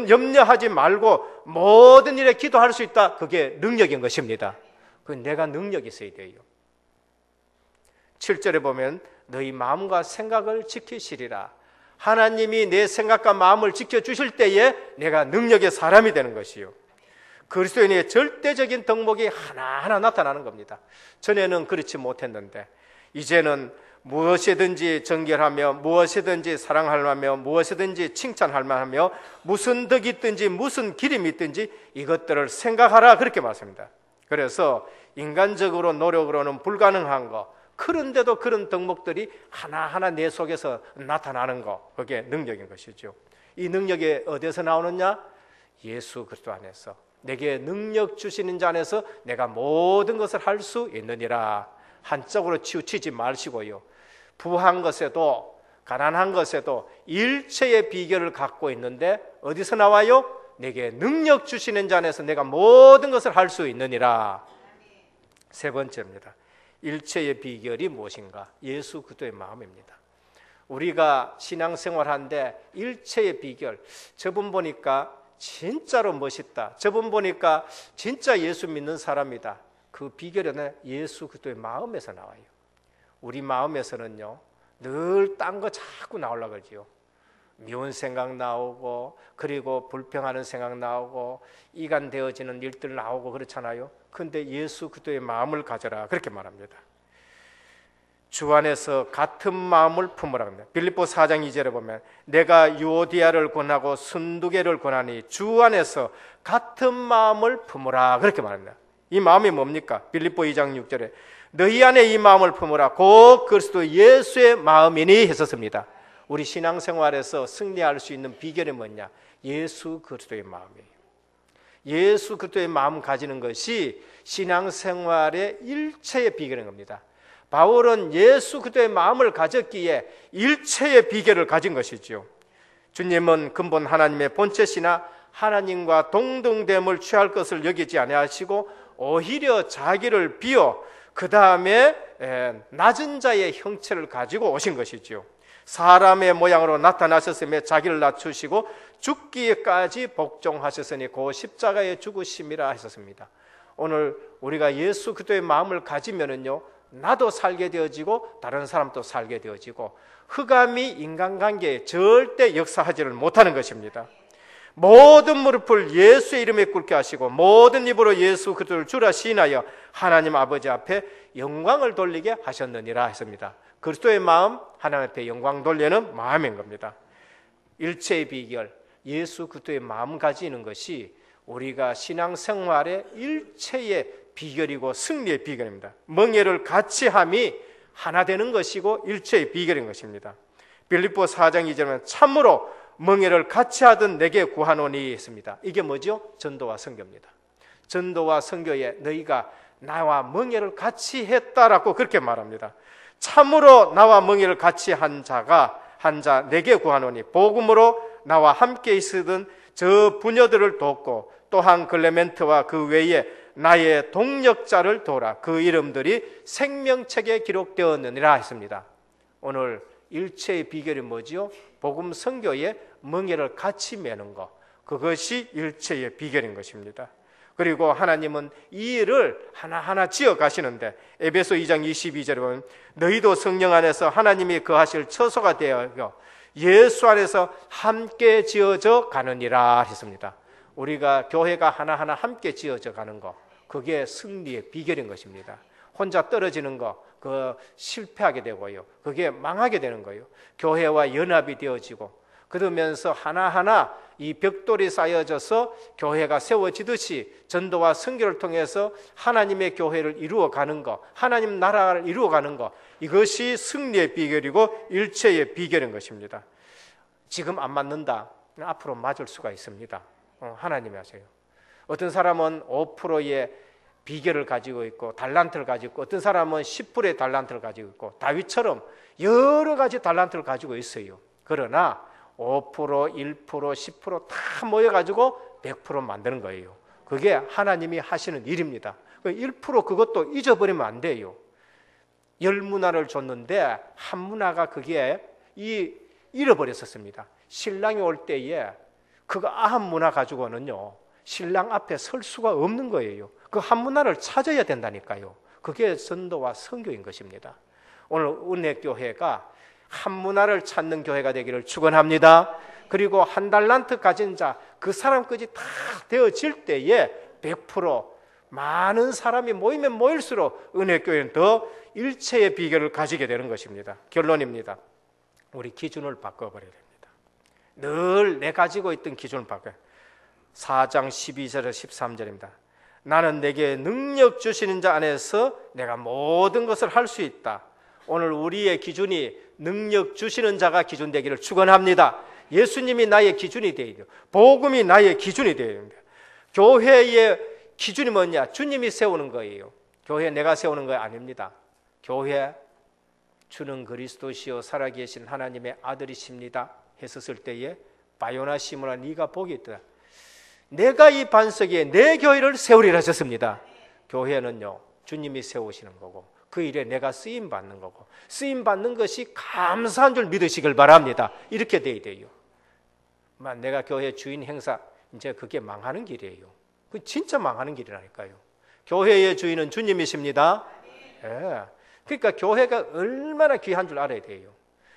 염려하지 말고 모든 일에 기도할 수 있다, 그게 능력인 것입니다. 그 내가 능력이 있어야 돼요. 7절에 보면 너희 마음과 생각을 지키시리라. 하나님이 내 생각과 마음을 지켜주실 때에 내가 능력의 사람이 되는 것이요, 그리스도인의 절대적인 덕목이 하나하나 나타나는 겁니다. 전에는 그렇지 못했는데 이제는 무엇이든지 정결하며 무엇이든지 사랑하며 무엇이든지 칭찬할 만하며 무슨 덕이 있든지 무슨 기림이 있든지 이것들을 생각하라, 그렇게 말씀합니다. 그래서 인간적으로 노력으로는 불가능한 거, 그런데도 그런 덕목들이 하나하나 내 속에서 나타나는 거, 그게 능력인 것이죠. 이 능력이 어디서 나오느냐? 예수 그리스도 안에서. 내게 능력 주시는 자 안에서 내가 모든 것을 할 수 있느니라. 한쪽으로 치우치지 마시고요, 부한 것에도 가난한 것에도 일체의 비결을 갖고 있는데 어디서 나와요? 내게 능력 주시는 자 안에서 내가 모든 것을 할 수 있느니라. 세 번째입니다. 일체의 비결이 무엇인가? 예수 그리스도의 마음입니다. 우리가 신앙생활하는데 일체의 비결, 저분 보니까 진짜로 멋있다, 저분 보니까 진짜 예수 믿는 사람이다, 그 비결은 예수 그리스도의 마음에서 나와요. 우리 마음에서는요, 늘 딴 거 자꾸 나오려고 그러지요. 미운 생각 나오고, 그리고 불평하는 생각 나오고, 이간되어지는 일들 나오고 그렇잖아요. 근데 예수 그리스도의 마음을 가져라, 그렇게 말합니다. 주 안에서 같은 마음을 품으라 합니다. 빌립보 4장 2절에 보면 내가 유오디아를 권하고 순두개를 권하니 주 안에서 같은 마음을 품으라, 그렇게 말합니다. 이 마음이 뭡니까? 빌립보 2장 6절에 너희 안에 이 마음을 품으라 곧 그리스도 예수의 마음이니 했었습니다. 우리 신앙생활에서 승리할 수 있는 비결이 뭐냐? 예수 그리스도의 마음이에요. 예수 그리스도의 마음 가지는 것이 신앙생활의 일체의 비결인 겁니다. 바울은 예수 그리스도의 마음을 가졌기에 일체의 비결을 가진 것이지요. 주님은 근본 하나님의 본체시나 하나님과 동등됨을 취할 것을 여기지 아니하시고 오히려 자기를 비워 그 다음에 낮은 자의 형체를 가지고 오신 것이지요. 사람의 모양으로 나타나셨으며 자기를 낮추시고 죽기까지 복종하셨으니 그 십자가의 죽으심이라 하셨습니다. 오늘 우리가 예수 그리스도의 마음을 가지면은요, 나도 살게 되어지고 다른 사람도 살게 되어지고 흑암이 인간관계에 절대 역사하지를 못하는 것입니다. 모든 무릎을 예수의 이름에 꿇게 하시고 모든 입으로 예수 그리스도를 주라 시인하여 하나님 아버지 앞에 영광을 돌리게 하셨느니라 했습니다. 그리스도의 마음, 하나님 앞에 영광 돌리는 마음인 겁니다. 일체의 비결, 예수 그리스도의 마음 가지는 것이 우리가 신앙생활의 일체의 비결이고 승리의 비결입니다. 멍에를 같이 함이 하나 되는 것이고 일체의 비결인 것입니다. 빌립보 4장 2절은 참으로 멍에를 같이 하던 내게 구하노니 했습니다. 이게 뭐죠? 전도와 선교입니다. 전도와 선교에 너희가 나와 멍에를 같이 했다라고 그렇게 말합니다. 참으로 나와 멍에를 같이 한 자 내게 구하노니 복음으로 나와 함께 있으던 저 부녀들을 돕고 또한 클레멘트와 그 외에 나의 동력자를 도라. 그 이름들이 생명책에 기록되었느니라 했습니다. 오늘 일체의 비결이 뭐지요? 복음 선교에 멍에를 같이 매는 것, 그것이 일체의 비결인 것입니다. 그리고 하나님은 이 일을 하나하나 지어 가시는데 에베소 2장 22절에 보면 너희도 성령 안에서 하나님이 거하실 처소가 되어 예수 안에서 함께 지어져 가느니라 했습니다. 우리가 교회가 하나하나 함께 지어져 가는 것, 그게 승리의 비결인 것입니다. 혼자 떨어지는 거, 그 실패하게 되고요. 그게 망하게 되는 거예요. 교회와 연합이 되어지고 그러면서 하나하나 이 벽돌이 쌓여져서 교회가 세워지듯이 전도와 선교를 통해서 하나님의 교회를 이루어가는 것, 하나님 나라를 이루어가는 것, 이것이 승리의 비결이고 일체의 비결인 것입니다. 지금 안 맞는다, 앞으로 맞을 수가 있습니다. 하나님이 하세요. 어떤 사람은 5%의 비결을 가지고 있고 달란트를 가지고 있고 어떤 사람은 10%의 달란트를 가지고 있고 다윗처럼 여러 가지 달란트를 가지고 있어요. 그러나 5%, 1%, 10%다 모여가지고 100% 만드는 거예요. 그게 하나님이 하시는 일입니다. 1% 그것도 잊어버리면 안 돼요. 10문화를 줬는데 한 문화가 그게 잃어버렸었습니다. 신랑이 올 때에 그거 한 문화 가지고는요 신랑 앞에 설 수가 없는 거예요. 그 한 문화를 찾아야 된다니까요. 그게 전도와 선교인 것입니다. 오늘 은혜교회가 한 문화를 찾는 교회가 되기를 축원합니다. 그리고 한 달란트 가진 자, 그 사람까지 다 되어질 때에 100% 많은 사람이 모이면 모일수록 은혜교회는 더 일체의 비결을 가지게 되는 것입니다. 결론입니다. 우리 기준을 바꿔버려야 됩니다. 늘 내 가지고 있던 기준을 바꿔요. 4장 12절에서 13절입니다. 나는 내게 능력 주시는 자 안에서 내가 모든 것을 할 수 있다. 오늘 우리의 기준이 능력 주시는 자가 기준 되기를 축원합니다. 예수님이 나의 기준이 되어야 돼요. 복음이 나의 기준이 되어야 됩니다. 교회의 기준이 뭐냐? 주님이 세우는 거예요. 교회 내가 세우는 거 아닙니다. 교회 주는 그리스도시요 살아계신 하나님의 아들이십니다 했었을 때에 바요나 시므라 네가 복이 있다. 내가 이 반석에 내 교회를 세우리라 하셨습니다. 교회는요 주님이 세우시는 거고 그 일에 내가 쓰임 받는 거고 쓰임 받는 것이 감사한 줄 믿으시길 바랍니다. 이렇게 돼야 돼요. 내가 교회 주인 행사 이제 그게 망하는 길이에요. 그 진짜 망하는 길이라니까요. 교회의 주인은 주님이십니다. 예. 그러니까 교회가 얼마나 귀한 줄 알아야 돼요.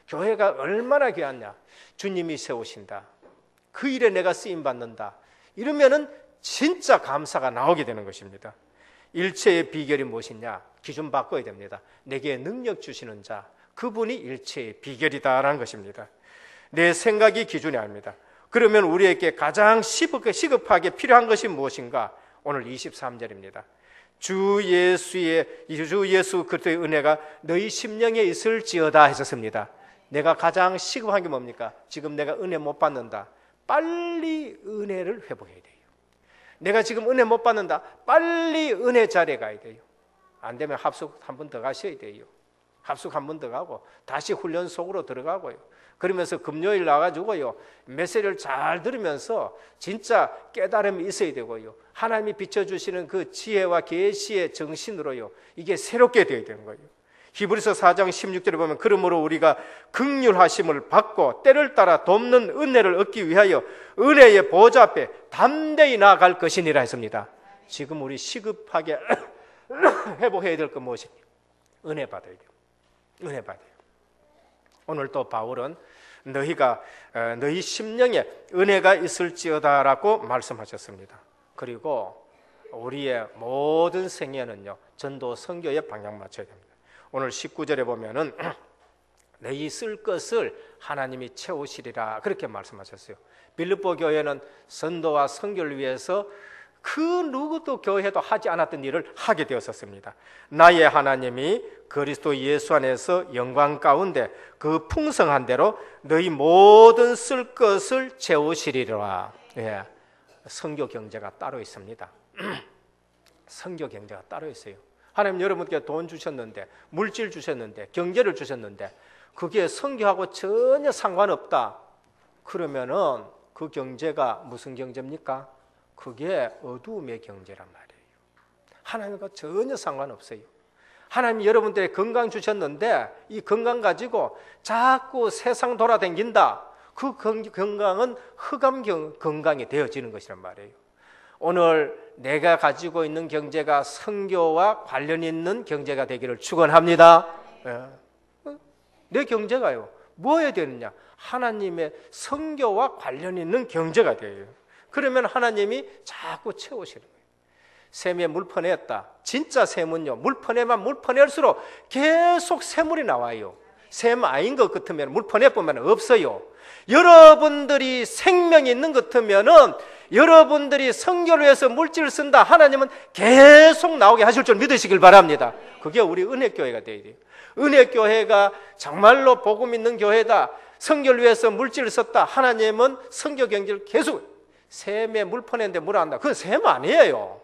교회가 얼마나 귀하냐. 주님이 세우신다. 그 일에 내가 쓰임 받는다. 이러면은 진짜 감사가 나오게 되는 것입니다. 일체의 비결이 무엇이냐? 기준 바꿔야 됩니다. 내게 능력 주시는 자, 그분이 일체의 비결이다라는 것입니다. 내 생각이 기준이 아닙니다. 그러면 우리에게 가장 시급하게 필요한 것이 무엇인가? 오늘 23절입니다. 주 예수 그리스도의 은혜가 너희 심령에 있을지어다 하셨습니다. 내가 가장 시급한 게 뭡니까? 지금 내가 은혜 못 받는다. 빨리 은혜를 회복해야 돼요. 내가 지금 은혜 못 받는다. 빨리 은혜 자리에 가야 돼요. 안 되면 합숙 한 번 더 가셔야 돼요. 합숙 한 번 더 가고 다시 훈련 속으로 들어가고요. 그러면서 금요일 나가지고요 메시지를 잘 들으면서 진짜 깨달음이 있어야 되고요. 하나님이 비춰주시는 그 지혜와 계시의 정신으로요 이게 새롭게 되어야 되는 거예요. 히브리서 4장 16절에 보면 그러므로 우리가 긍휼하심을 받고 때를 따라 돕는 은혜를 얻기 위하여 은혜의 보좌 앞에 담대히 나아갈 것이니라 했습니다. 지금 우리 시급하게 회복해야 될 건 무엇입니까? 은혜 받아야 돼요. 은혜 받아요. 오늘 또 바울은 너희가 너희 심령에 은혜가 있을지어다라고 말씀하셨습니다. 그리고 우리의 모든 생애는요, 전도 선교에 방향 맞춰야 됩니다. 오늘 19절에 보면은 너희 쓸 것을 하나님이 채우시리라 그렇게 말씀하셨어요. 빌립보 교회는 선도와 선교를 위해서 그 누구도 교회도 하지 않았던 일을 하게 되었었습니다. 나의 하나님이 그리스도 예수 안에서 영광 가운데 그 풍성한 대로 너희 모든 쓸 것을 채우시리라. 예, 선교 경제가 따로 있습니다. 선교 경제가 따로 있어요. 하나님 여러분께 돈 주셨는데, 물질 주셨는데, 경제를 주셨는데 그게 선교하고 전혀 상관없다. 그러면은 그 경제가 무슨 경제입니까? 그게 어두움의 경제란 말이에요. 하나님과 전혀 상관없어요. 하나님 여러분들의 건강 주셨는데 이 건강 가지고 자꾸 세상 돌아다닌다. 그 건강은 흑암 건강이 되어지는 것이란 말이에요. 오늘 내가 가지고 있는 경제가 선교와 관련 있는 경제가 되기를 축원합니다. 내 경제가요, 뭐 해야 되느냐? 하나님의 선교와 관련 있는 경제가 돼요. 그러면 하나님이 자꾸 채우시는 거예요. 샘에 물 퍼냈다. 진짜 샘은요, 물 퍼내면 물 퍼낼수록 계속 샘물이 나와요. 샘 아닌 것 같으면 물 퍼내보면 없어요. 여러분들이 생명이 있는 것 같으면은 여러분들이 선교를 위해서 물질을 쓴다. 하나님은 계속 나오게 하실 줄 믿으시길 바랍니다. 그게 우리 은혜교회가 되어야 돼요. 은혜교회가 정말로 복음 있는 교회다. 선교를 위해서 물질을 썼다. 하나님은 선교 경제를 계속, 샘에 물 퍼내는데 물 안 나. 그건 샘 아니에요.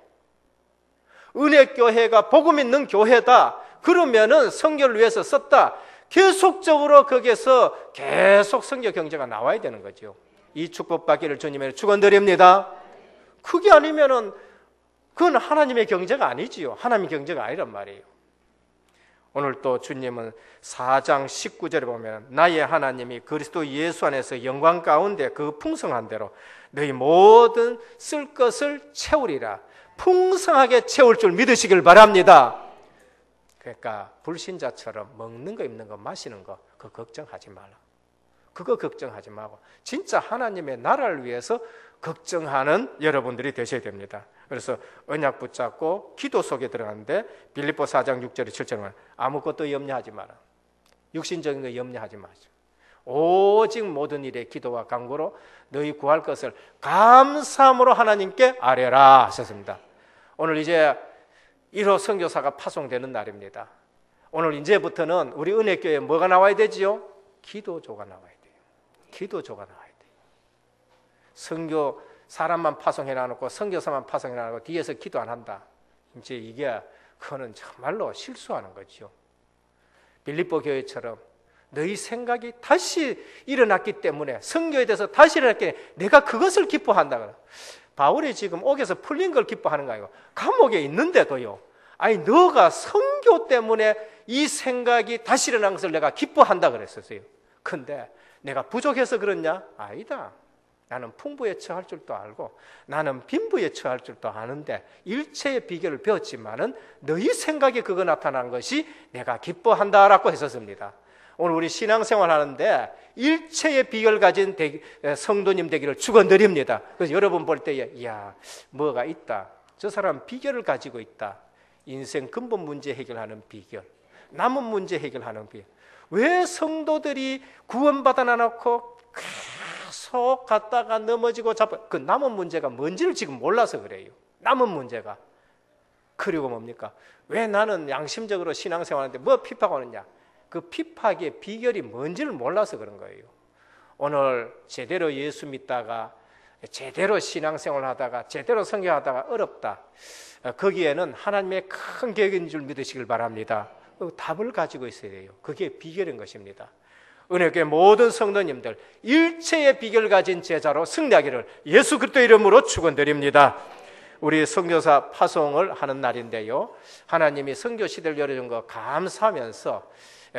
은혜교회가 복음 있는 교회다. 그러면은 선교를 위해서 썼다. 계속적으로 거기에서 계속 선교 경제가 나와야 되는 거죠. 이 축복받기를 주님의 축원드립니다. 그게 아니면은 그건 하나님의 경제가 아니지요. 하나님의 경제가 아니란 말이에요. 오늘 또 주님은 4장 19절에 보면 나의 하나님이 그리스도 예수 안에서 영광 가운데 그 풍성한 대로 너희 모든 쓸 것을 채우리라. 풍성하게 채울 줄 믿으시길 바랍니다. 그러니까 불신자처럼 먹는 거, 입는 거, 마시는 거 그거 걱정하지 말라. 그거 걱정하지 말고 진짜 하나님의 나라를 위해서 걱정하는 여러분들이 되셔야 됩니다. 그래서 언약 붙잡고 기도 속에 들어가는데 빌립보 4장 6절에 7절에 아무것도 염려하지 마라. 육신적인 거 염려하지 마시고 오직 모든 일에 기도와 간구로 너희 구할 것을 감사함으로 하나님께 아뢰라 하셨습니다. 오늘 이제 1호 선교사가 파송되는 날입니다. 오늘 이제부터는 우리 은혜교회에 뭐가 나와야 되지요? 기도조가 나와야 돼요. 기도조가 나와야 돼요. 선교 사람만 파송해 놔놓고 선교사만 파송해 놔놓고 뒤에서 기도 안 한다. 이제 이게 그거는 정말로 실수하는 거죠. 빌립보 교회처럼 너희 생각이 다시 일어났기 때문에 선교에 대해서 다시 일어났기 때문에 내가 그것을 기뻐한다. 바울이 지금 옥에서 풀린 걸 기뻐하는 거 아니고 감옥에 있는데도요. 아니 너가 선교 때문에 이 생각이 다시 일어난 것을 내가 기뻐한다 그랬었어요. 근데 내가 부족해서 그렇냐? 아니다. 나는 풍부에 처할 줄도 알고 나는 빈부에 처할 줄도 아는데 일체의 비결을 배웠지만은 너희 생각에 그거 나타난 것이 내가 기뻐한다라고 했었습니다. 오늘 우리 신앙생활 하는데 일체의 비결 가진 성도님 되기를 축원드립니다. 그래서 여러분 볼 때에 이야 뭐가 있다. 저 사람 비결을 가지고 있다. 인생 근본 문제 해결하는 비결, 남은 문제 해결하는 비결. 왜 성도들이 구원받아 놔놓고 계속 갔다가 넘어지고 그 남은 문제가 뭔지를 지금 몰라서 그래요. 남은 문제가. 그리고 뭡니까? 왜 나는 양심적으로 신앙생활하는데 뭐 핍박하느냐? 그 핍박의 비결이 뭔지를 몰라서 그런 거예요. 오늘 제대로 예수 믿다가 제대로 신앙생활 하다가 제대로 선교하다가 어렵다. 거기에는 하나님의 큰 계획인 줄 믿으시길 바랍니다. 그 답을 가지고 있어야 돼요. 그게 비결인 것입니다. 은혜교회 모든 성도님들 일체의 비결 가진 제자로 승리하기를 예수 그리스도 이름으로 축원드립니다. 우리 선교사 파송을 하는 날인데요. 하나님이 선교 시대를 열어준 거 감사하면서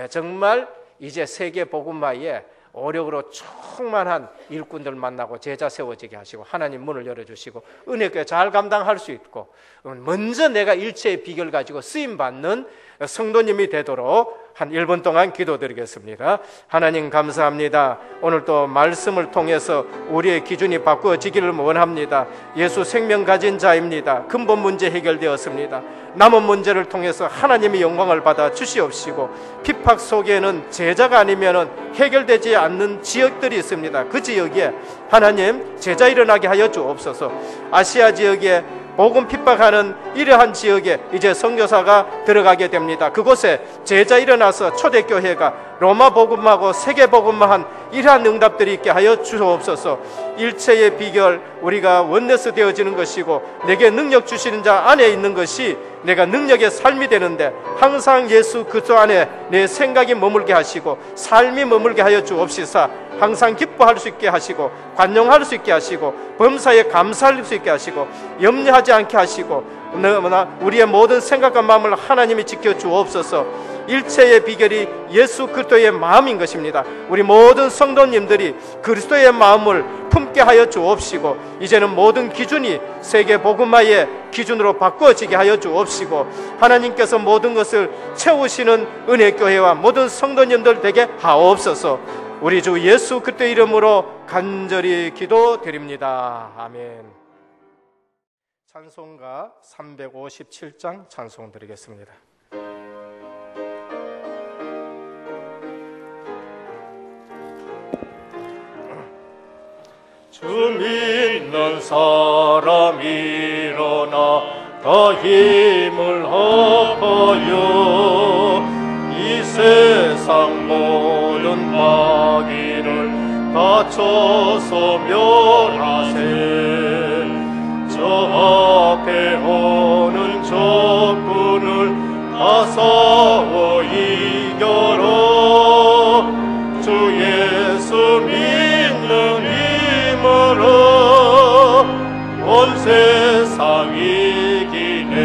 정말 이제 세계 복음화에 오력으로 충만한 일꾼들 만나고 제자 세워지게 하시고 하나님 문을 열어주시고 은혜교회 잘 감당할 수 있고 먼저 내가 일체의 비결 가지고 쓰임받는 성도님이 되도록 한 1분 동안 기도드리겠습니다. 하나님 감사합니다. 오늘 또 말씀을 통해서 우리의 기준이 바꾸어지기를 원합니다. 예수 생명 가진 자입니다. 근본 문제 해결되었습니다. 남은 문제를 통해서 하나님의 영광을 받아 주시옵시고 핍박 속에는 제자가 아니면 해결되지 않는 지역들이 있습니다. 그 지역에 하나님 제자 일어나게 하여 주옵소서. 아시아 지역에 복음 핍박하는 이러한 지역에 이제 선교사가 들어가게 됩니다. 그곳에 제자 일어나서 초대교회가 로마 복음하고 세계 복음만 이러한 응답들이 있게 하여 주옵소서. 일체의 비결 우리가 원네스 되어지는 것이고 내게 능력 주시는 자 안에 있는 것이 내가 능력의 삶이 되는데 항상 예수 그리스도 안에 내 생각이 머물게 하시고 삶이 머물게 하여 주옵시사. 항상 기뻐할 수 있게 하시고 관용할 수 있게 하시고 범사에 감사할 수 있게 하시고 염려하지 않게 하시고 우리의 모든 생각과 마음을 하나님이 지켜 주옵소서. 일체의 비결이 예수 그리스도의 마음인 것입니다. 우리 모든 성도님들이 그리스도의 마음을 품게 하여 주옵시고 이제는 모든 기준이 세계 복음화의 기준으로 바꾸어지게 하여 주옵시고 하나님께서 모든 것을 채우시는 은혜교회와 모든 성도님들 되게 하옵소서. 우리 주 예수 그리스도 이름으로 간절히 기도드립니다. 아멘. 찬송가 357장 찬송 드리겠습니다. 주 믿는 사람 일어나 더 힘을 엎어요. 이 세상 모든 마귀를 다쳐서 멸하세. 저 앞에 오는 적군을 다 싸워 이겨라. 주 예수 믿는 힘으로 온 세상 이기네.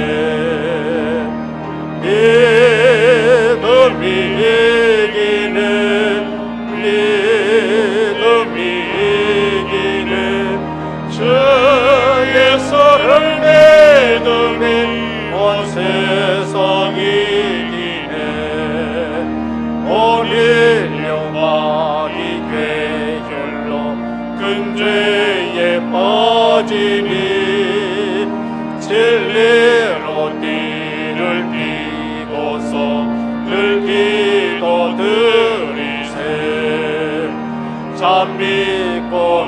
믿음이 이기네. 믿음이 이기네. 주 예수를 믿음이 온 세상 이기네. 온 인류 마귀 괴혈로 근죄에 빠지니 진리로 띠를 띠고서 늘 기도드리세. 참 믿고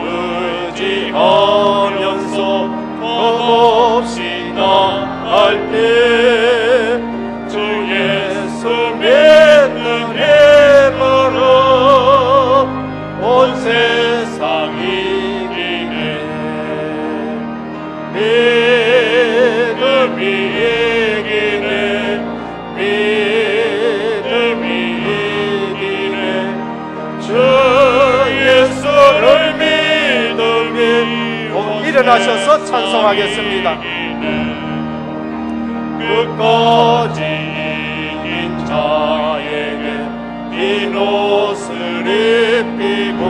의지하면서 겁없이 나갈 때 주 예수 믿는 힘으로 온 세상 이기네. 믿음이 이기네. 믿음이 이기네. 주 예수를 믿음이 일어나셔서 찬송하겠습니다. 끝까지 이긴 자에게 빈 옷을 입히고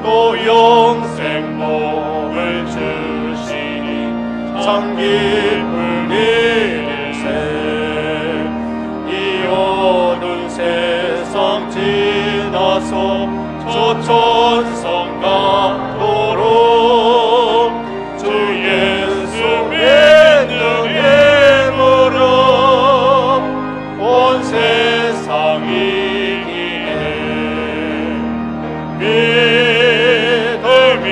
또 영생 복을 주시니 참 기쁜 일일세. 이 어두운 세상 지나서 저 천성 가도록 주 예수 믿는 힘으로 온 세상 이기네. 믿음이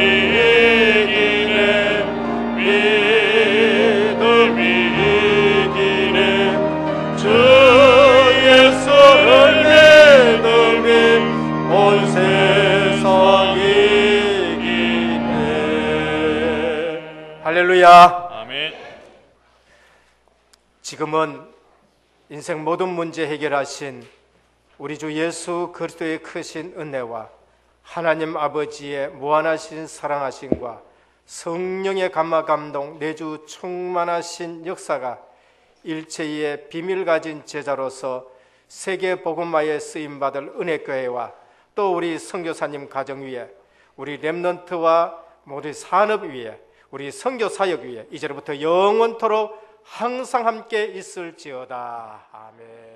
이기네. 믿음이 이기네. 주 예수를 믿음이 온 세상 이기네. 할렐루야. 아멘. 지금은 인생 모든 문제 해결하신 우리 주 예수 그리스도의 크신 은혜와 하나님 아버지의 무한하신 사랑하심과 성령의 감화 감동 내주 충만하신 역사가 일체의 비밀 가진 제자로서 세계 복음화에 쓰임받을 은혜교회와 또 우리 선교사님 가정 위에, 우리 렘넌트와 모두 산업 위에, 우리 선교 사역 위에 이제부터 영원토록 항상 함께 있을지어다. 아멘.